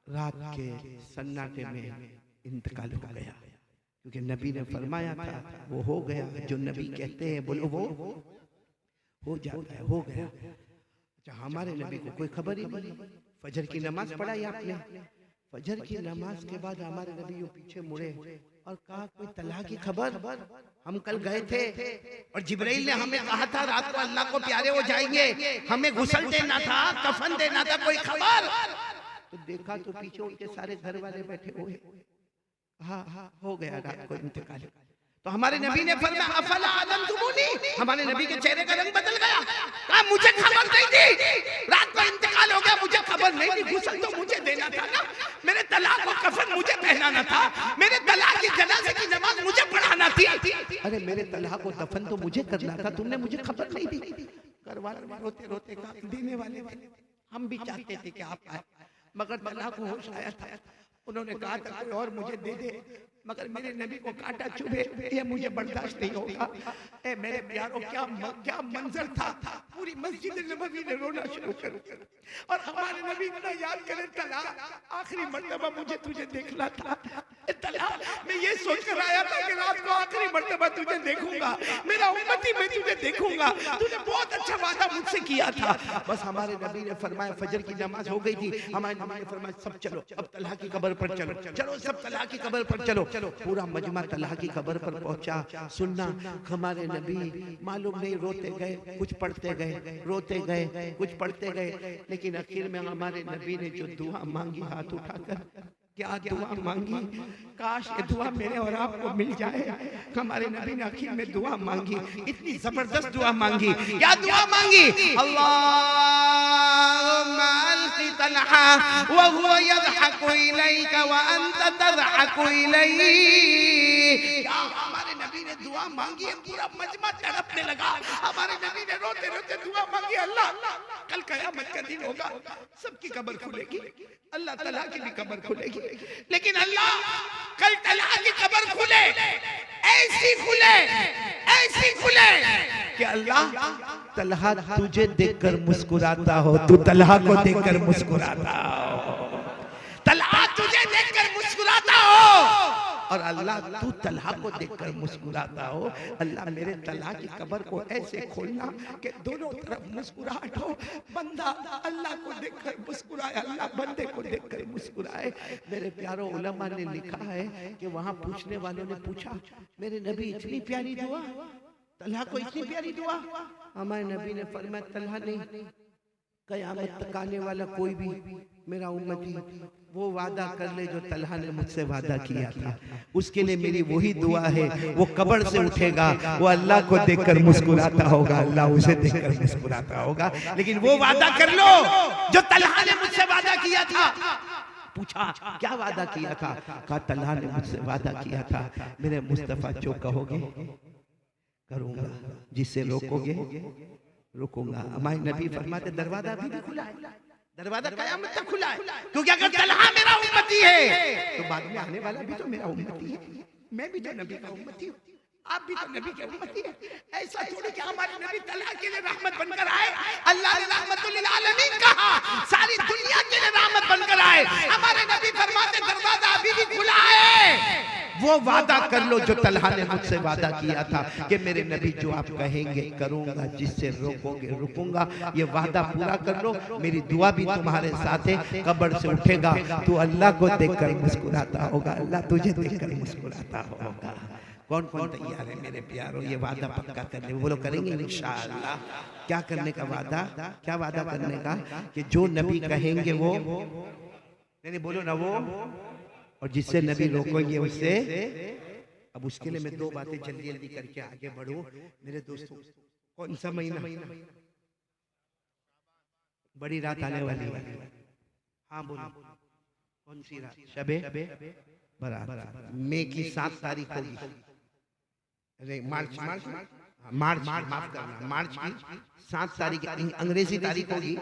रात के सन्नाटे में इंतकाल हो गया, क्योंकि नबी ने फरमाया था वो हो गया जो नबी कहते हैं। बोलो वो हो जाता है, हो गया। अच्छा, हमारे नबी को कोई खबर ही नहीं। फजर की नमाज पढ़ाई आपने, फजर की नमाज के बाद हमारे नबी यूं पीछे मुड़े और कहा कोई तलहा की खबर? हम कल गए थे और जिब्राइल ने हमें कहा था रात को अल्लाह को प्यारे हो जाएंगे, हमें गुस्ल देना था, कफन देना था, कोई खबर? तो देखा तो पीछे उनके सारे घर वाले बैठे हुए। हाँ, हो गया रात को इंतकाल। तो हमारे नबी ने फरमाया अफला आदम तुमुनी, हमारे नबी के चेहरे का रंग बदल गया। कहा मुझे खबर नहीं थी, रात को इंतकाल हो गया, मुझे खबर नहीं थी। गुस्ल तो मुझे देना था ना, मेरे तलाक को कफन मुझे पहनाना था, मेरे तलाक की जनाजे की नमाज मुझे पढ़ाना थी। अरे मेरे तलाक को दफन तो मुझे करना था, तुमने मुझे खबर नहीं दी। घर वाले रोते रोते देने वाले, हम भी चाहते थे कि आप आए, मगर तलाक को होश आया था। उन्होंने कहा था कोई और मुझे दे दे, मगर मेरे नबी को कांटा चुभे ये मुझे बर्दाश्त नहीं होगा। ए मेरे प्यारों, क्या मंजर था। पूरी मस्जिद नबवी ने रोना शुरू कर दिया और हमारे नबी इतना याद करे तला आखिरी मर्तबा मुझे तुझे देखना था। तला मैं ये सोच कर आया था कि रात को आखिरी मर्तबा तुझे देखूंगा, मेरा उम्मती मैं तुझे देखूंगा, तूने बहुत अच्छा वादा मुझसे किया था। बस हमारे नबी ने फरमाया फजर की नमाज हो गई थी, हमारे नबी ने फरमाया सब चलो अब तलहा की कब्र पर चलो, चलो सब तलहा की कब्र पर चलो। चलो पूरा मजमा तलहा की खबर पर पहुंचा। सुनना, हमारे नबी मालूम नहीं रोते गए, कुछ पढ़ते गए, रोते गए, कुछ पढ़ते गए, लेकिन आखिर में हमारे नबी ने जो दुआ मांगी हाथ उठाकर, क्या दुआ मांगी, काश ये दुआ मेरे और आपको मिल जाए। हमारे नबी ने आखिर में दुआ मांगी, इतनी जबरदस्त दुआ मांगी। क्या दुआ मांगी? अल्लाहुम्मा अल्क़ि तलहा व हुवा यज़हकु इलैका व अंत तज़हकु इलैहि। हमारे नबी ने दुआ मांगी, पूरा मजमा तड़पने लगा। हमारे नबी ने रोते रोते दुआ मांगी, अल्लाह कल कयामत का दिन होगा, सबकी कब्र खुलेगी, अल्लाह तला की भी कब्र खुलेगी, लेकिन अल्लाह कल तला की कब्र खुले, ऐसी खुले, ऐसी खुले कि अल्लाह तलहा तुझे देखकर मुस्कुराता हो, तू तलहा को देखकर मुस्कुराता हो, तलहा तुझे देखकर मुस्कुराता हो, और अल्लाह तू तलहा को देखकर मुस्कुराता हो। अल्लाह मेरे तलहा की कब्र को ऐसे खोलना कि दोनों तरफ मुस्कुराहट हो, बंदा अल्लाह को देखकर मुस्कुराए, अल्लाह बंदे को देखकर मुस्कुराए। मेरे प्यारों उलमा ने लिखा है कि वहां पूछने वालों ने पूछा, मेरे नबी इतनी प्यारी दुआ, तलहा को इतनी प्यारी दुआ? हमारे नबी ने फरमाया, तलहा नहीं, कयामत तक आने वाला कोई भी मेरा उम्मती वो वादा कर ले जो तलहा ने मुझसे वादा किया था, उसके लिए मेरी वही दुआ है। वो कब्र से उठेगा, वो अल्लाह को देखकर मुस्कुराता होगा, अल्लाह उसे देखकर मुस्कुराता होगा। लेकिन वो वादा कर लो जो तलहा ने मुझसे वादा किया था। पूछा क्या वादा किया था? कहा तलहा ने मुझसे वादा किया था, मेरे मुस्तफा जो कहोगे करूंगा, जिससे रोकोगे रुकूंगा। हमारे नबी फरमाते दरवाजा अभी भी खुला है, दरवाजा कयामत तक खुला है, क्योंकि अगर तलहा मेरा उम्मती है तो बाद में आने वाला भी तो मेरा उम्मती है, मैं भी तो नबी का उम्मती हूँ, आप भी तो नबी के उम्मती है। ऐसा थोड़ी कि हमारे नबी तलहा के लिए रहमत बनकर आए, अल्लाह ने रहमतुल लिल आलमीन कहा, सारी दुनिया के लिए रहमत बनकर आए। हमारे नबी फरमाते दरवाजा अभी भी खुला है, वो वादा कर लो जो तलहा ने मुझसे वादा किया था कि मेरे नबी जो आप कहेंगे करूंगा, जिससे रोकोगे रुकूंगा। ये वादा पूरा कर लो, मेरी दुआ भी तुम्हारे साथ है। कब्र से उठेगा तू अल्लाह को देखकर मुस्कुराता होगा, अल्लाह तुझे देखकर मुस्कुराता होगा। कौन कौन तैयार है मेरे प्यारों ये वादा पक्का करने? वो लोग करेंगे इंशाअल्लाह। क्या करने का वादा? क्या वादा करने का? कि जो नबी कहेंगे वो, नहीं बोलो ना, वो, और जिससे नबी रोकेंगे उससे। अब उसके लिए मैं दो बातें जल्दी जल्दी करके आगे बढ़ूं मेरे दोस्तों। कौन सा महीना? बड़ी रात आने वाली है। हाँ बोलो, कौन सी रात? शबे बारात। मई की 7 तारीख होगी, मार्च माफ करना, मार्च की 7 तारीख अंग्रेजी तारीख होगी।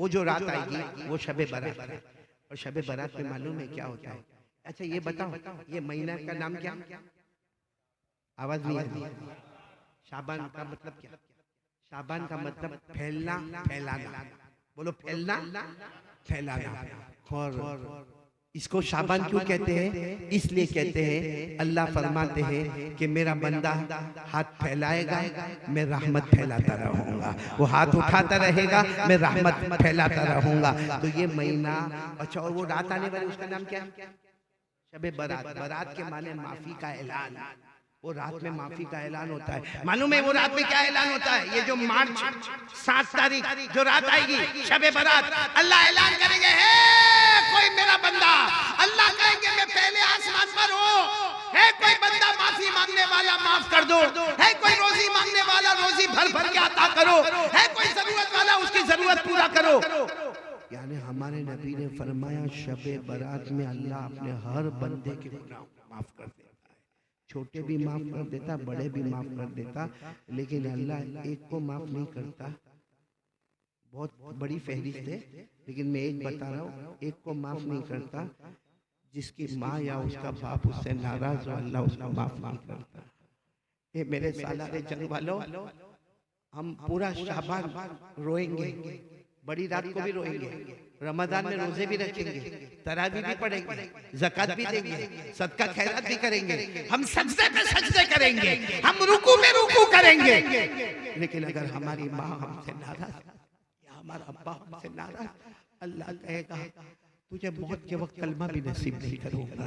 वो जो रात आएगी वो शबे बारात है। और शबे बारात में मालूम है क्या होता है? अच्छा ये बताओ, ये महीना का नाम क्या? आवाज नहीं आ रही। शाबान का मतलब क्या? शाबान का मतलब फैलना, फैलाना। बोलो फैलना, फैलाना। और इसको शाबान क्यों कहते हैं? इसलिए कहते हैं, अल्लाह फरमाते हैं कि मेरा बंदा हाथ फैलाएगा, मैं रहमत फैलाता रहूंगा। वो हाथ उठाता रहेगा, मैं रहमत फैलाता रहूंगा। तो ये महीना, अच्छा, और वो रात आने वाली उसका नाम क्या? शबे बारात। बारात के माने माफी का ऐलान। वो रात में माफी का ऐलान होता है। मालूम है वो रात में क्या ऐलान होता है? ये जो मार्च 7 तारीख जो रात आएगी शबे बारात, अल्लाह ऐलान करेंगे, है कोई मेरा बंदा, अल्लाह कहेंगे मैं पहले आसमान पर हूँ, है कोई बंदा माफी मांगने वाला माफ कर दो, है कोई रोजी मांगने वाला रोजी भर भर के अता करो, है कोई जरूरत वाला उसकी जरूरत पूरा करो। यानी हमारे नबी ने फरमाया शबे बारात में अल्लाह अपने हर बंदे के गुनाह माफ कर देता है। छोटे भी माफ कर देता, बड़े भी माफ कर देता, लेकिन अल्लाह एक को माफ नहीं करता। बहुत बड़ी फहरिस्त है, लेकिन मैं एक बता रहा हूँ, एक को माफ नहीं करता। जिसकी माँ या उसका बाप उससे नाराज हो, अल्लाह उसको माफ नहीं करता। ये मेरे सालारे जंग वालों, हम पूरा शाबान रोएंगे, बड़ी रात को भी रोएंगे, रमजान में रोजे भी रखेंगे, तरावी भी पढ़ेंगे, ज़कात भी देंगे, सदका खैरात भी करेंगे, हम सजदे पे सजदे करेंगे, हम रुकू में रुकू करेंगे। लेकिन अगर हमारी माँ हमसे नाराज या हमारा अब्बा हमसे नाराज, अल्लाह कहेगा तुझे मौत के वक्त कलमा भी नसीब नहीं करूंगा।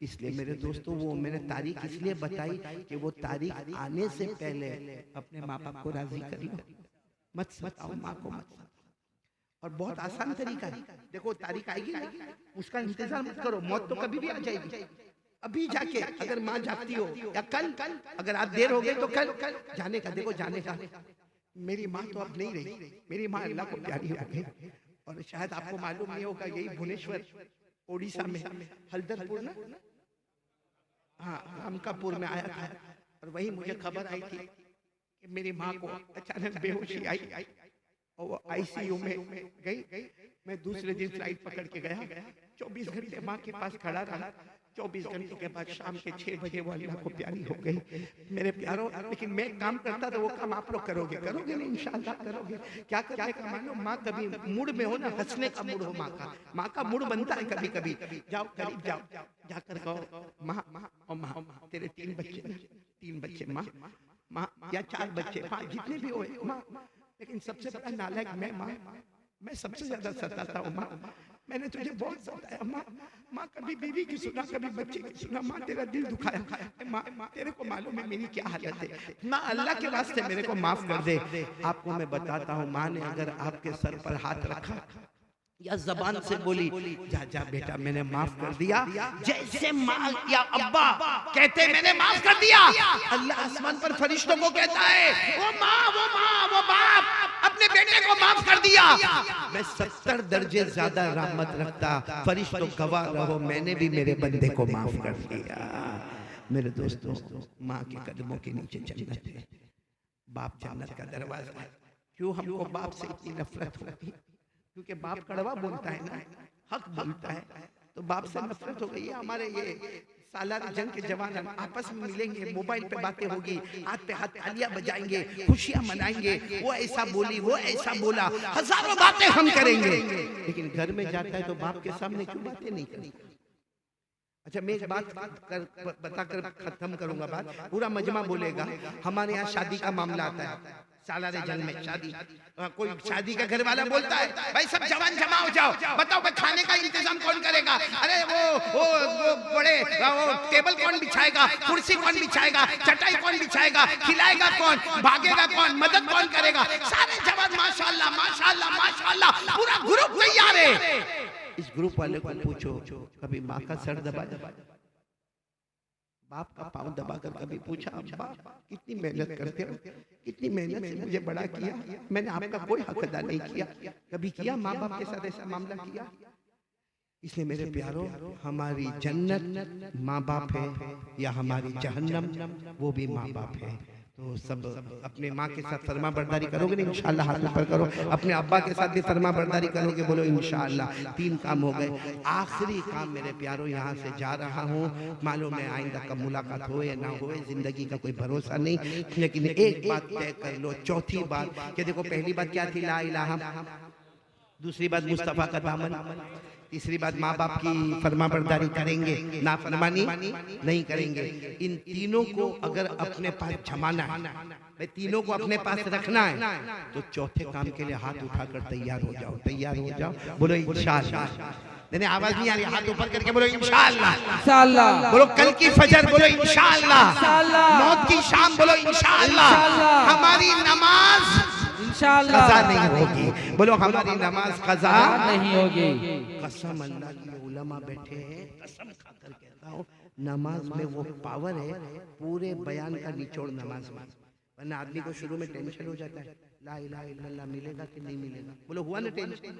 इसलिए मेरे दोस्तों वो मैंने तारीख इसलिए बताई कि वो तारीख आने से पहले अपने माँ बाप को राजी कर लो, मत सताओ माँ को, मत सताओ। और बहुत आसान तरीका है, देखो तारीख आएगी ना, उसका इंतजार मत करो, मौत तो कभी भी आ जाएगी। अभी जाके अगर माँ जागती हो या कल, अगर आप देर हो गए तो कल जाने का, देखो जाने का। मेरी माँ तो अब नहीं रही, मेरी माँ अल्लाह को प्यारी हो गई। और शायद आपको मालूम नहीं होगा, यही भुवनेश्वर ओडिशा में हल्दरपुर ना, हाँ रामकापुर में आया था। और वही मुझे खबर आई थी कि मेरी माँ को अचानक बेहोशी आई और वो आईसीयू में गई। मैं दूसरे दिन फ्लाइट पकड़ के गया, 24 घंटे माँ के पास खड़ा रहा। 24 घंटे के बाद शाम के 6 बजे वो अल्लाह को प्यारी हो गई। मेरे प्यारों, लेकिन मैं काम करता था, वो काम आप लोग करोगे नहीं इंशाअल्लाह करोगे। क्या करने का मानो, माँ कभी मूड में हो ना, हंसने का मूड हो माँ का मूड बनता है कभी कभी। जाओ करीब जाओ, जाकर कहो माँ तेरे 3 बच्चे माँ या 4 बच्चे, माँ जितने भी हो माँ। लेकिन सबसे बड़ा नालायक मैं सबसे ज्यादा सताता हूँ माँ। मैंने तुझे बहुत सताया माँ, कभी बीवी की सुना, कभी बच्चे की सुना, माँ तेरा दिल दुखाया। माँ तेरे को मालूम है मेरी क्या हालत है, माँ अल्लाह के वास्ते मेरे को माफ कर दे। आपको मैं बताता हूँ, माँ ने अगर आपके सर पर हाथ रखा या जबान से बोली जा बेटा मैंने माफ कर दिया, जैसे माँ या अब्बा कहते मैंने माफ कर दिया, अल्लाह आसमान पर फरिश्तों को कहता है वो बाप अपने बेटे को माफ कर दिया। मैं 70 दर्जे ज्यादा रहमत रखता। फरिश्तों गवाह रहो, मैंने भी मेरे बंदे को माफ कर दिया। मेरे दोस्तों, माँ के कदमों के नीचे जन्नत है, बाप जन्नत का दरवाजा है। क्यों हमको बाप से इतनी नफरत होती? क्योंकि बाप कड़वा बोलता है ना, हक बोलता है, तो बाप से नफरत हो गई है। हमारे ये सालार जंग के जवान आपस में मिलेंगे, मोबाइल पे बातें होगी, हाथ पे हाथ तालियां बजाएंगे, खुशियां मनाएंगे, वो ऐसा बोली, वो ऐसा बोला, हजारों बातें हम करेंगे। लेकिन घर में जाता है तो बाप के सामने क्यों बातें नहीं करनी? अच्छा, मैं एक बात बताकर खत्म करूंगा बात, पूरा मजमा बोलेगा। हमारे यहाँ शादी का मामला आता है, सालारे जंग में शादी, कोई शादी का घर वाला बोलता है भाई सब जवान जमा हो जाओ, बताओ भाई खाने का इंतजाम कौन करेगा? अरे वो बड़े वो टेबल कौन बिछाएगा, कुर्सी कौन बिछाएगा, चटाई कौन बिछाएगा, खिलाएगा कौन, भागेगा कौन, मदद कौन करेगा? सारे जवान माशाल्लाह माशाल्लाह माशाल्लाह, पूरा ग्रुप तैयार है। इस ग्रुप वाले को पूछो कभी माँ का सर दबा, बाप का पाँव दबाकर कभी पूछा अब्बा कितनी मेहनत करते हो, कितनी मेहनत से मुझे बड़ा किया, मैंने आपका कोई हक अदा नहीं किया? कभी किया माँ बाप के साथ ऐसा मामला किया? इसलिए मेरे प्यारों, हमारी जन्नत माँ बाप है या हमारी जहन्नम वो भी माँ बाप है। तो सब अपने माँ के साथ फरमा बरदारी करोगे ना इंशाअल्लाह, हाथ ऊपर करो। अपने अब्बा के साथ भी फरमा बरदारी करोगे, बोलो इंशाअल्लाह। 3 काम हो गए। आखिरी काम मेरे प्यारों, यहाँ से जा रहा हूँ, मालूम है आइंदा कब मुलाकात हो या ना हो, जिंदगी का कोई भरोसा नहीं, लेकिन एक बात तय कर लो। चौथी बात कि देखो, पहली बात क्या थी, ला इलाहा, दूसरी बात मुस्तफा का दामन, तीसरी बात माँ बाप की फरमा बरदारी करेंगे, नाफरमानी नहीं करेंगे। इन तीनों को अगर अपने पास जमाना है, भाई तीनों को अपने पास रखना है, तो चौथे काम के लिए हाथ उठाकर तैयार हो जाओ, तैयार हो जाओ। बोलो इंशाअल्लाह। नहीं आवाज नहीं आ रही, हाथ ऊपर करके बोलो इंशाअल्लाह। बोलो कल की फजर, बोलो इंशाअल्लाह। मौत की शाम, बोलो इंशाअल्लाह। हमारी नमाज कज़ा नहीं होगी, बोलो हमारी नमाज कज़ा नहीं होगी। कसम अल्लाह की, उलमा बैठे हैं, कसम खाकर कहता हूँ, नमाज में वो पावर है, पूरे बयान का निचोड़ नमाज में। वरना आदमी को शुरू में टेंशन हो जाता है, ला इलाहा इल्लल्लाह मिलेगा कि नहीं मिलेगा, बोलो हुआ ना टेंशन,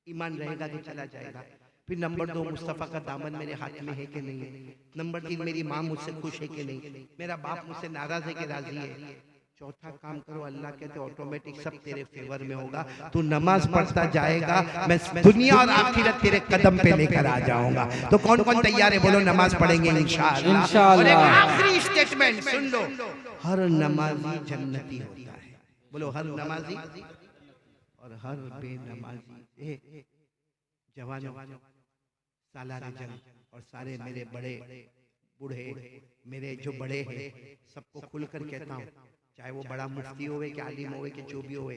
ईमान रहेगा कि चला जाएगा। फिर नंबर 2, मुस्तफा का दामन मेरे हाथ में है कि नहीं है। नंबर 3, मेरी माँ मुझसे खुश है कि नहीं, मेरा बाप मुझसे नाराज है कि राजी है। चौथा काम करो, अल्लाह कहते ऑटोमेटिक सब तेरे फेवर में होगा। तू नमाज पढ़ता जाएगा, मैं दुनिया और आखिरत तेरे कदम पे लेकर आ जाऊंगा। तो कौन कौन तैयार है, बोलो नमाज पढ़ेंगे इंशाअल्लाह। और एक आखिरी स्टेटमेंट सुन लो, हर नमाजी जन्नती होता है, बोलो हर नमाजी और हर बेनमाजी। जवानों, सालारे जंग और सारे मेरे बड़े बूढ़े, मेरे जो बड़े हैं, सबको खुलकर कहता हूँ, चाहे वो बड़ा मुफ्ती होवे कि आलिम होवे कि जो भी होवे,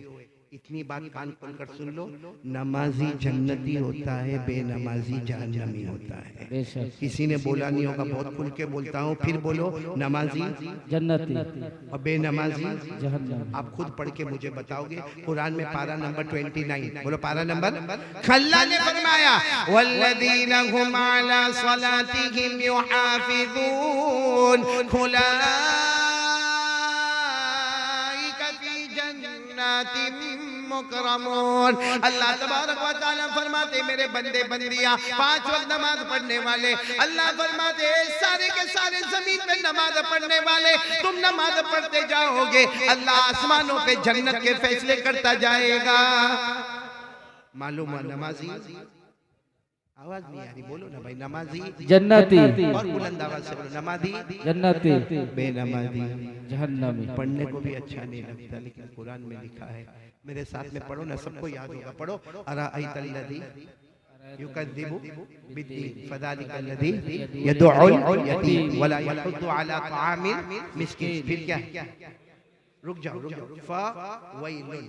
इतनी बात कान खोलकर सुन लो, नमाजी जन्नती होता है, बेनमाजी जहन्नमी होता है। बेशक किसी ने बोला नहीं होगा, बहुत खुल के बोलता हूँ, फिर बोलो, नमाजी जन्नती और बेनमाजी जहन्नम। आप खुद पढ़ के मुझे बताओगे। कुरान में पारा नंबर 29, बोलो पारा नंबर। अल्लाह ने फरमाया वल्लदीना हुम अला सलातिहिम युहाफिज़ून उलाइका फी जन्नातिन मुकरमून। अल्लाह तबारक व तआला फरमाते मेरे बंदे बंदियां 5 वक्त नमाज पढ़ने वाले, अल्लाह फरमाते सारे के सारे जमीन पे नमाज पढ़ने वाले, तुम नमाज पढ़ते जाओगे, अल्लाह आसमानों पे जन्नत के फैसले करता जाएगा। मालूम है नमाजी, आवाज नहीं आ रही, बोलो ना भाई, नमाजी जन्नती और बुलंद आवाज से बोलो, नमाजी जन्नती बेनमाजी जहन्नमी। पढ़ने को भी अच्छा नहीं लगता, लेकिन कुरान में लिखा है। मेरे साथ में पढ़ो ना, सबको याद होगा, पढ़ो अराअयतल्लज़ी युकज़्ज़िबु बिद्दीन फ़ज़ालिकल्लज़ी यदउल यतीम वला यहुद्दु अला तआमिल मिस्कीन। फिर क्या है? रुक जाओ फ़वैलुन,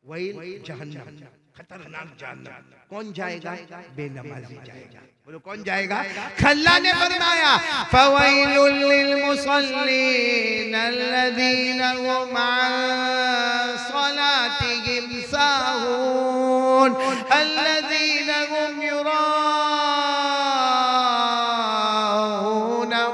वैल जहन्नम, खतरनाक जहन्नम। कौन जाएगा? बेनमाजी जाएगा। बोलो कौन जाएगा? अल्लाह ने फरमाया फ़वैलुल लिल मुसल्लीन अल्लज़ीना हुम अन सलातिहिम साहून अल्लज़ीना हुम युराऊन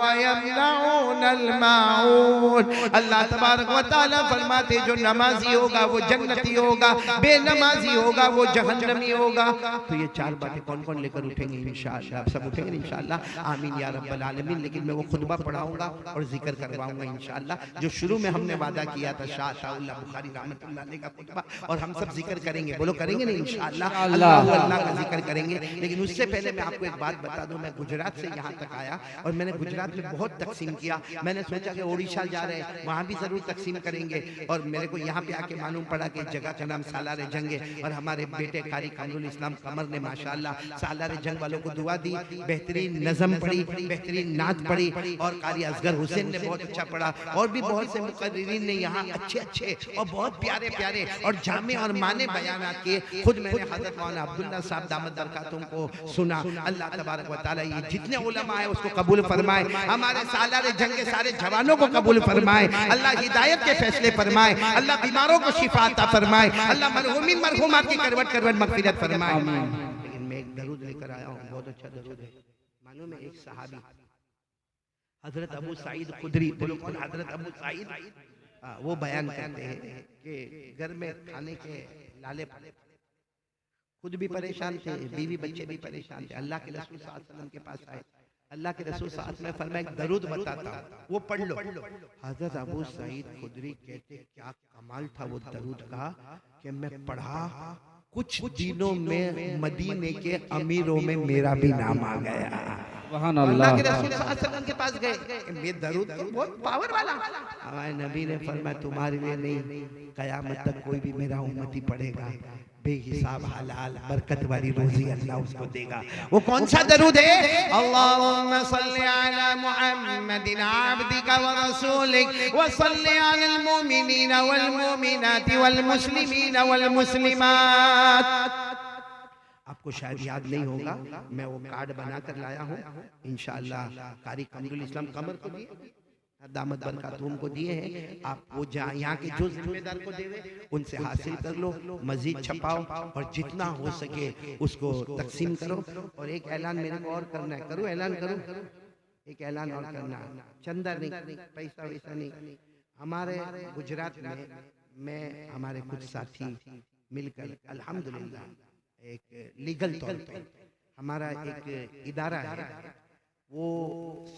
व यमनऊनल माऊन। अल्लाह तबारक व तआला फरमाते जो नमाजी होगा वो जन्नती होगा, बेनमाजी होगा वो जहन्नमी होगा। तो ये 4 बातें कौन कौन लेकर उठेंगे इंशाअल्लाह? आप सब उठेंगे इंशाअल्लाह, आमीन या रब्बल आलमीन। लेकिन मैं वो खुतबा पढ़ाऊंगा और जिक्र करवाऊंगा इंशाअल्लाह, जो शुरू में हमने वादा किया था, शाह अताउल्लाह बुखारी रहमतुल्लाह अलैह का खुतबा, और हम सब जिक्र करेंगे। बोलो करेंगे नहीं इंशाअल्लाह, अल्लाह अल्लाह का जिक्र करेंगे। लेकिन उससे पहले मैं आपको एक बात बता दूं, मैं गुजरात से यहाँ तक आया और मैंने गुजरात में बहुत तकसीम किया। मैंने सोचा कि ओडिशा जा रहे हैं, वहाँ भी जरूर तकसीम करेंगे, और मेरे को यहाँ पे आके मालूम पड़ा कि जगह का नाम सालार जंग है। और हमारे बेटे कारी कमरुल इस्लाम कमर ने माशाअल्लाह सालार जंग वालों को दुआ दी, बेहतरीन नज़म पढ़ी, बेहतरीन नात पढ़ी, और कारी असगर हुसैन ने बहुत अच्छा पढ़ा, और भी बहुत से मुक़र्रिरीन ने यहाँ अच्छे अच्छे और बहुत प्यारे प्यारे और जामे और माने बयानात किए। खुद मैंने हज़रत मौलाना अब्दुल्ला साहब दामद बरकातुहू को सुना। अल्लाह तबारक व तआला ये जितने उलमा है उसको कबूल फरमाए, हमारे सालार जंग के सारे जवानों को कबूल फरमाए, अल्लाह हिदायत के फैसले फरमाए, अल्लाह बीमारों को शिफा अता फरमाए, अल्लाह मरहूमीन मरहूमात की करवट करवट मग़फ़िरत फरमाए। लेकिन मैं एक दरूद लेकर आया हूँ, बहुत अच्छा दरूद है। मालूम है एक सहाबी हजरत अबू सईद खुदरी, बोलो कौन? हजरत अबू सईद, वो बयान करते हैं कि घर में खाने के लाले खुद भी परेशान थे, बीवी बच्चे भी परेशान थे। अल्लाह के रसूल सल्लल्लाहु अलैहि वसल्लम के पास आए। अल्लाह के रसूल सल्लल्लाहु अलैहि वसल्लम ने फरमाया एक दरूद बताता हूं, वो पढ़ लो। हजरत अबू सईद खुदरी कहते क्या कमाल था वो दरूद का कि मैं पढ़ा, कुछ दिनों में मदीने के अमीरों में मेरा भी नाम आ गया। अल्लाह के रसूल सल्लल्लाहु अलैहि वसल्लम के पास गए, ये दरूद तो बहुत पावर वाला। हमारे नबी ने फरमाया तुम्हारे लिए नहीं, कयामत तक कोई भी मेरा उम्मती पढ़ेगा, बेहिसाब हलाल बरकत वाली रोजी अल्लाह उसको देगा। वो कौन सा दरूद है? अल्लाहुम्मा सल्ली अला मुहम्मदिन अब्दिका व रसूलिक व सल्ली अलल मुमिनीना वल मुमिनाति वल मुस्लिमीना वल मुस्लिमात। आपको शायद याद नहीं होगा, मैं वो कार्ड बना कर लाया हूँ इंशाअल्लाह। कारी कमरुल इस्लाम कमर को दिए, दामद बरकातुहू को दिए हैं। आप वो यहाँ के जो जिम्मेदार को देवे उनसे हासिल कर लो, मजीद छपाओ और जितना हो सके उसको तकसीम करो। और एक ऐलान मेरे को और करना है, करूँ ऐलान? करूँ एक ऐलान और करना, चंदा नहीं, पैसा वैसा नहीं। हमारे गुजरात में मैं हमारे कुछ साथी मिलकर अल्हम्दुलिल्लाह एक लीगल तौर पर हमारा एक इदारा है, वो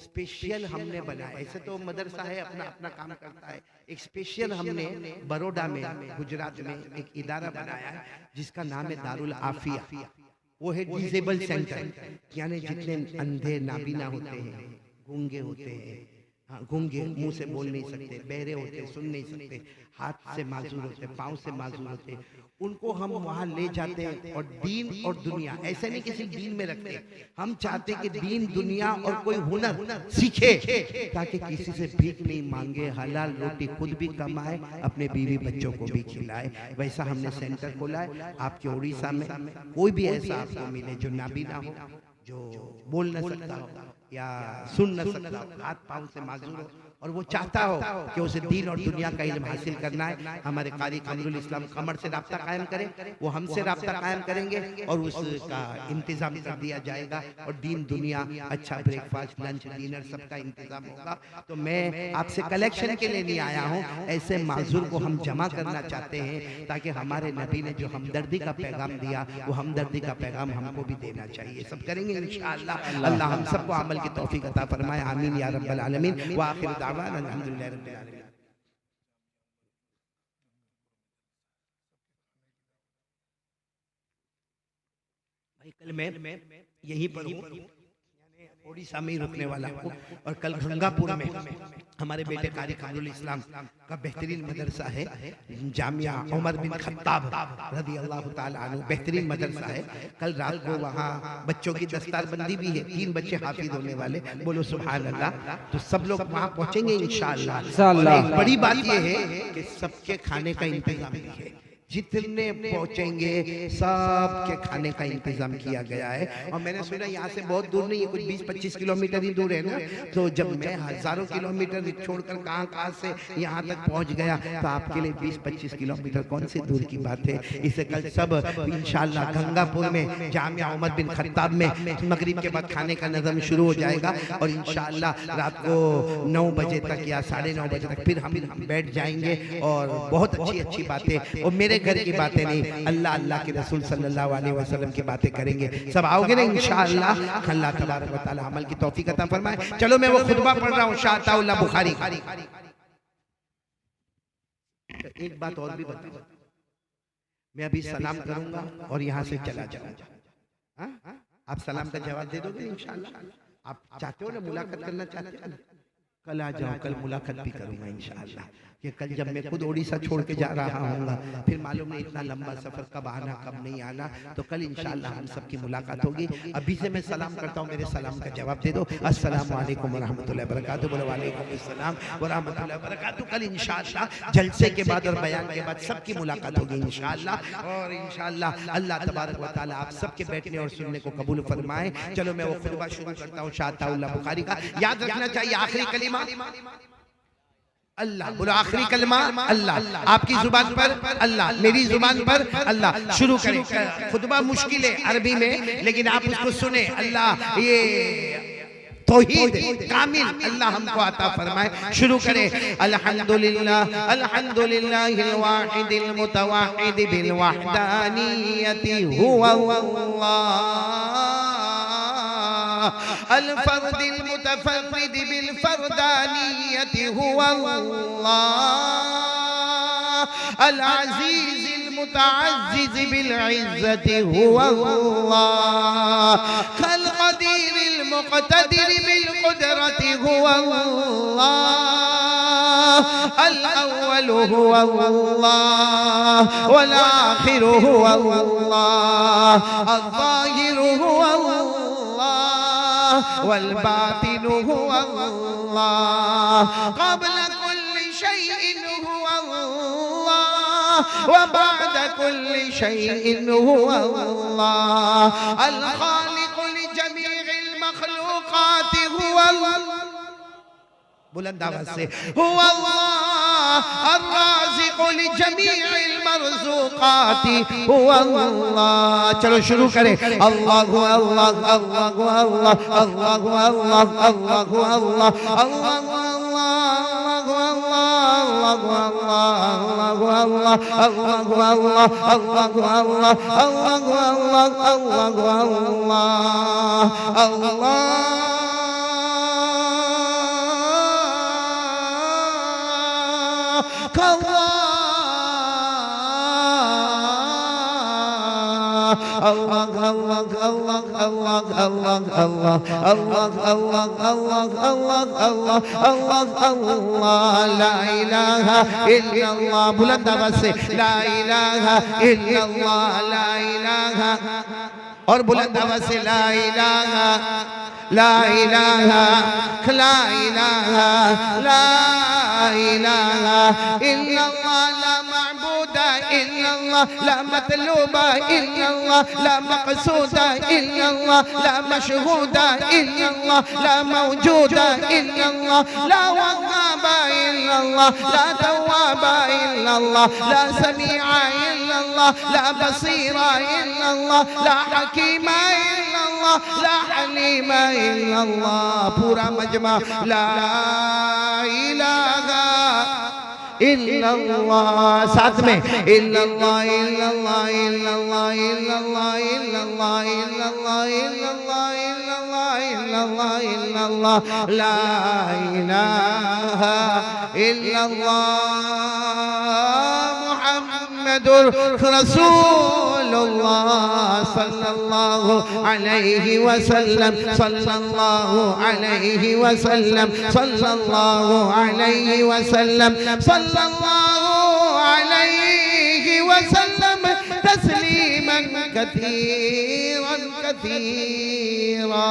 स्पेशल हमने बनाया। ऐसे तो मदरसा है अपना अपना काम करता है, एक स्पेशल हमने बड़ौदा में गुजरात में एक इदारा बनाया है जिसका नाम है दारुल आफिया। वो है डिसेबल सेंटर, यानी जितने अंधे नाबीना होते हैं, गूंगे होते हैं, हाँ, गूंगे, मुंह से बोल नहीं सकते, बहरे होते, सुन नहीं सकते, हाथ से माजूर होते, पाँव से माजूर होते, उनको हम वहां ले जाते हैं और दीन और दुनिया, ऐसे नहीं किसी दीन में रखते, हम चाहते कि दीन दुनिया और कोई हुनर सीखे ताकि किसी से भीख नहीं मांगे, हलाल रोटी खुद भी कमाए, अपने बीवी बच्चों को भी खिलाए। वैसा हमने सेंटर खोला है आपके उड़ीसा में। कोई भी ऐसा आपको मिले जो नाबीना हो, जो बोल न सकता हो या सुन न सकता हो, हाथ पाँव से माजूर हो और वो चाहता हो कि उसे दीन और दुनिया का इल्म हासिल करना है, हमारे कारी कमरुल इस्लाम कमर से राब्ता कायम करें, वो हमसे राब्ता कायम करेंगे और उसका इंतजाम कर दिया जाएगा और दीन दुनिया, अच्छा ब्रेकफास्ट, लंच, डिनर सबका इंतजाम होगा। तो मैं आपसे कलेक्शन के लिए नहीं आया हूँ, ऐसे माजूर को हम जमा करना चाहते हैं ताकि हमारे नबी ने जो हमदर्दी का पैगाम दिया वो हमदर्दी का पैगाम हमको भी देना चाहिए। सब करेंगे इंशाअल्लाह। अल्लाह हम सबको अमल की तौफीक अता फरमाए, आमीन या रब्बल आलमीन। व आखिर दावाना अल्हम्दुलिल्लाहि रब्बिल आलमीन। भाई कल मैं यहीं पर हूँ, ओडिशा में ही रुकने वाला हूँ और कल गंगापुर में हमारे बेटे कारी कमरुल इस्लाम का बेहतरीन मदरसा है, जामिया उमर बिन खत्ताब रज़ी अल्लाह ताला अन्हु, बेहतरीन मदरसा है। कल रात को वहाँ बच्चों की दस्तारबंदी भी है, 3 बच्चे हाफिज होने वाले, बोलो सुभान अल्लाह। तो सब लोग वहाँ पहुँचेंगे इंशाअल्लाह। एक बड़ी बात यह है कि सबके खाने का इंतजाम भी है, जितने पहुंचेंगे सबके खाने का इंतजाम किया गया है। और मैंने सुना यहाँ से बहुत दूर नहीं है, कुछ 20-25 किलोमीटर ही दूर है ना। तो जब मैं हजारों किलोमीटर छोड़कर कहाँ से यहाँ तक पहुँच गया, तो आपके लिए 20-25 किलोमीटर कौन सी दूर की बात है। इसे कल सब इंशाअल्लाह गंगापुर में जामिया उमर बिन खत्ताब में मगरिब के बाद खाने का नज़म शुरू हो जाएगा और इंशाअल्लाह रात को 9 बजे तक या 9:30 बजे तक फिर हम बैठ जाएंगे और बहुत अच्छी बातें, और मेरे घर की बातें नहीं, अल्लाह अल्लाह के रसूल सल्लल्लाहु अलैहि वसल्लम की बातें करेंगे। सब आओगे ना इंशाअल्लाह। अल्लाह तबारक व तआला अमल की तौफीक अता फरमाए। चलो मैं वो खुतबा पढ़ रहा हूँ शाहताउल्लाह बुखारी। एक बात और भी बताऊं, मैं अभी सलाम करूंगा और यहाँ से चला जाऊंगा। आप सलाम का जवाब दे दोगे इंशाअल्लाह। आप चाहते हो ना, मुलाकात करना चाहते हो ना, कल आ जाओ, कल मुलाकात भी करूंगा इंशाअल्लाह। कि कल जब मैं खुद ओडिशा छोड़ के जा रहा हूँगा, फिर मालूम नहीं इतना लंबा सफर कब आना कब नहीं आना, तो कल इंशाअल्लाह हम सबकी मुलाकात होगी। अभी से मैं सलाम करता हूँ, मेरे सलाम का जवाब दे दो। अस्सलामु अलैकुम व रहमतुल्लाहि व बरकातुहू। बोलो वालेकुम अस्सलाम व रहमतुल्लाहि व बरकातुहू। कल इंशाअल्लाह जलसे के बाद और बयान के बाद सबकी मुलाकात होगी इंशाअल्लाह। और इंशाअल्लाह अल्लाह तबारक व तआला आप सबके बैठने और सुनने को कबूल फरमाए। चलो मैं वो खुतबा शुरू करता हूँ शाहताउल्लाह बुखारी का। याद रखना चाहिए आखिरी कलिमा अल्लाह। बोलो आखिरी कलमा अल्लाह, आपकी जुबान पर अल्लाह, मेरी जुबान पर अल्लाह। शुरू करें। खुतबा मुश्किल है अरबी में, लेकिन आप उसको सुने। अल्लाह ये तौहीद कामिल अल्लाह हमको अता फरमाए। शुरू करें। अल्हम्दुलिल्लाह अल्हम्दुलिल्लाहिल वाहिदिल मुतवाहिद बिल वहदानियति हुवा अल फर्दिल मुतफर्रिद बिल फरदानियति हुवा अल्लाह अल अजीजिल मुतअज्जिज बिल इज्जति हुवा अल्लाह कल कदीरिल मुक़तदिर बिल कुदरति हुवा अल्लाह अल अव्वल हुवा अल्लाह वल आखिर हुवा अल्लाह अल ज़ाहिर हुवा वल बातिन हुवा अल्लाह क़ब्ल कुल्ली शैइन हुवा अल्लाह व बअद कुल्ली शैइन हुवा अल्लाह अल खालिक़ लिजमीइल मखलूक़ात हुवा बुलंद आवाज से हुवा अल्लाह अर्राज़िक़ लिजमीइल मरज़ूक़ात हुवा अल्लाह। चलो शुरू करें। अल्लाहु अल्लाह अल्लाहु अल्लाह अल्लाहु अल्लाह अल्लाहु अल्लाह अल्लाहु ला इलाहा इल्लल्लाह बुलंद आवाज से ला इलाहा इल्लल्लाह ला इलाहा और बुलंद आवाज से ला इलाहा ला इलाहा ला इलाहा ला इलाहा इल्लल्लाह ला माबूदा इल्लल्लाह ला मतलूबा इल्लल्लाह ला मक़सूदा इल्लल्लाह ला मशहूदा इल्लल्लाह ला मौजूदा इल्लल्लाह ला वहाबा इल्लल्लाह ला तवाबा इल्लल्लाह ला समीआ इल्लल्लाह ला बसीरा इल्लल्लाह ला हकीमा इल्लल्लाह ला हलीमा इल्लल्लाह पूरा मजमा ला इलाहा इल्लल्लाह साथ में इल्लल्लाह इल्लल्लाह इल्लल्लाह इल्लल्लाह इल्लल्लाह इल्लल्लाह इल्लल्लाह इल्लल्लाह इल्लल्लाह इल्लल्लाह ला इलाहा इल्लल्लाह मुहम्मदुर रसूलुल्लाह सल्लल्लाहु अलैहि वसल्लम सल्लल्लाहु अलैहि वसल्लम सल्लल्लाहु अलैहि वसल्लम सल्लल्लाहु अलैहि वसल्लम तस्लीमन कसीरन कसीरा।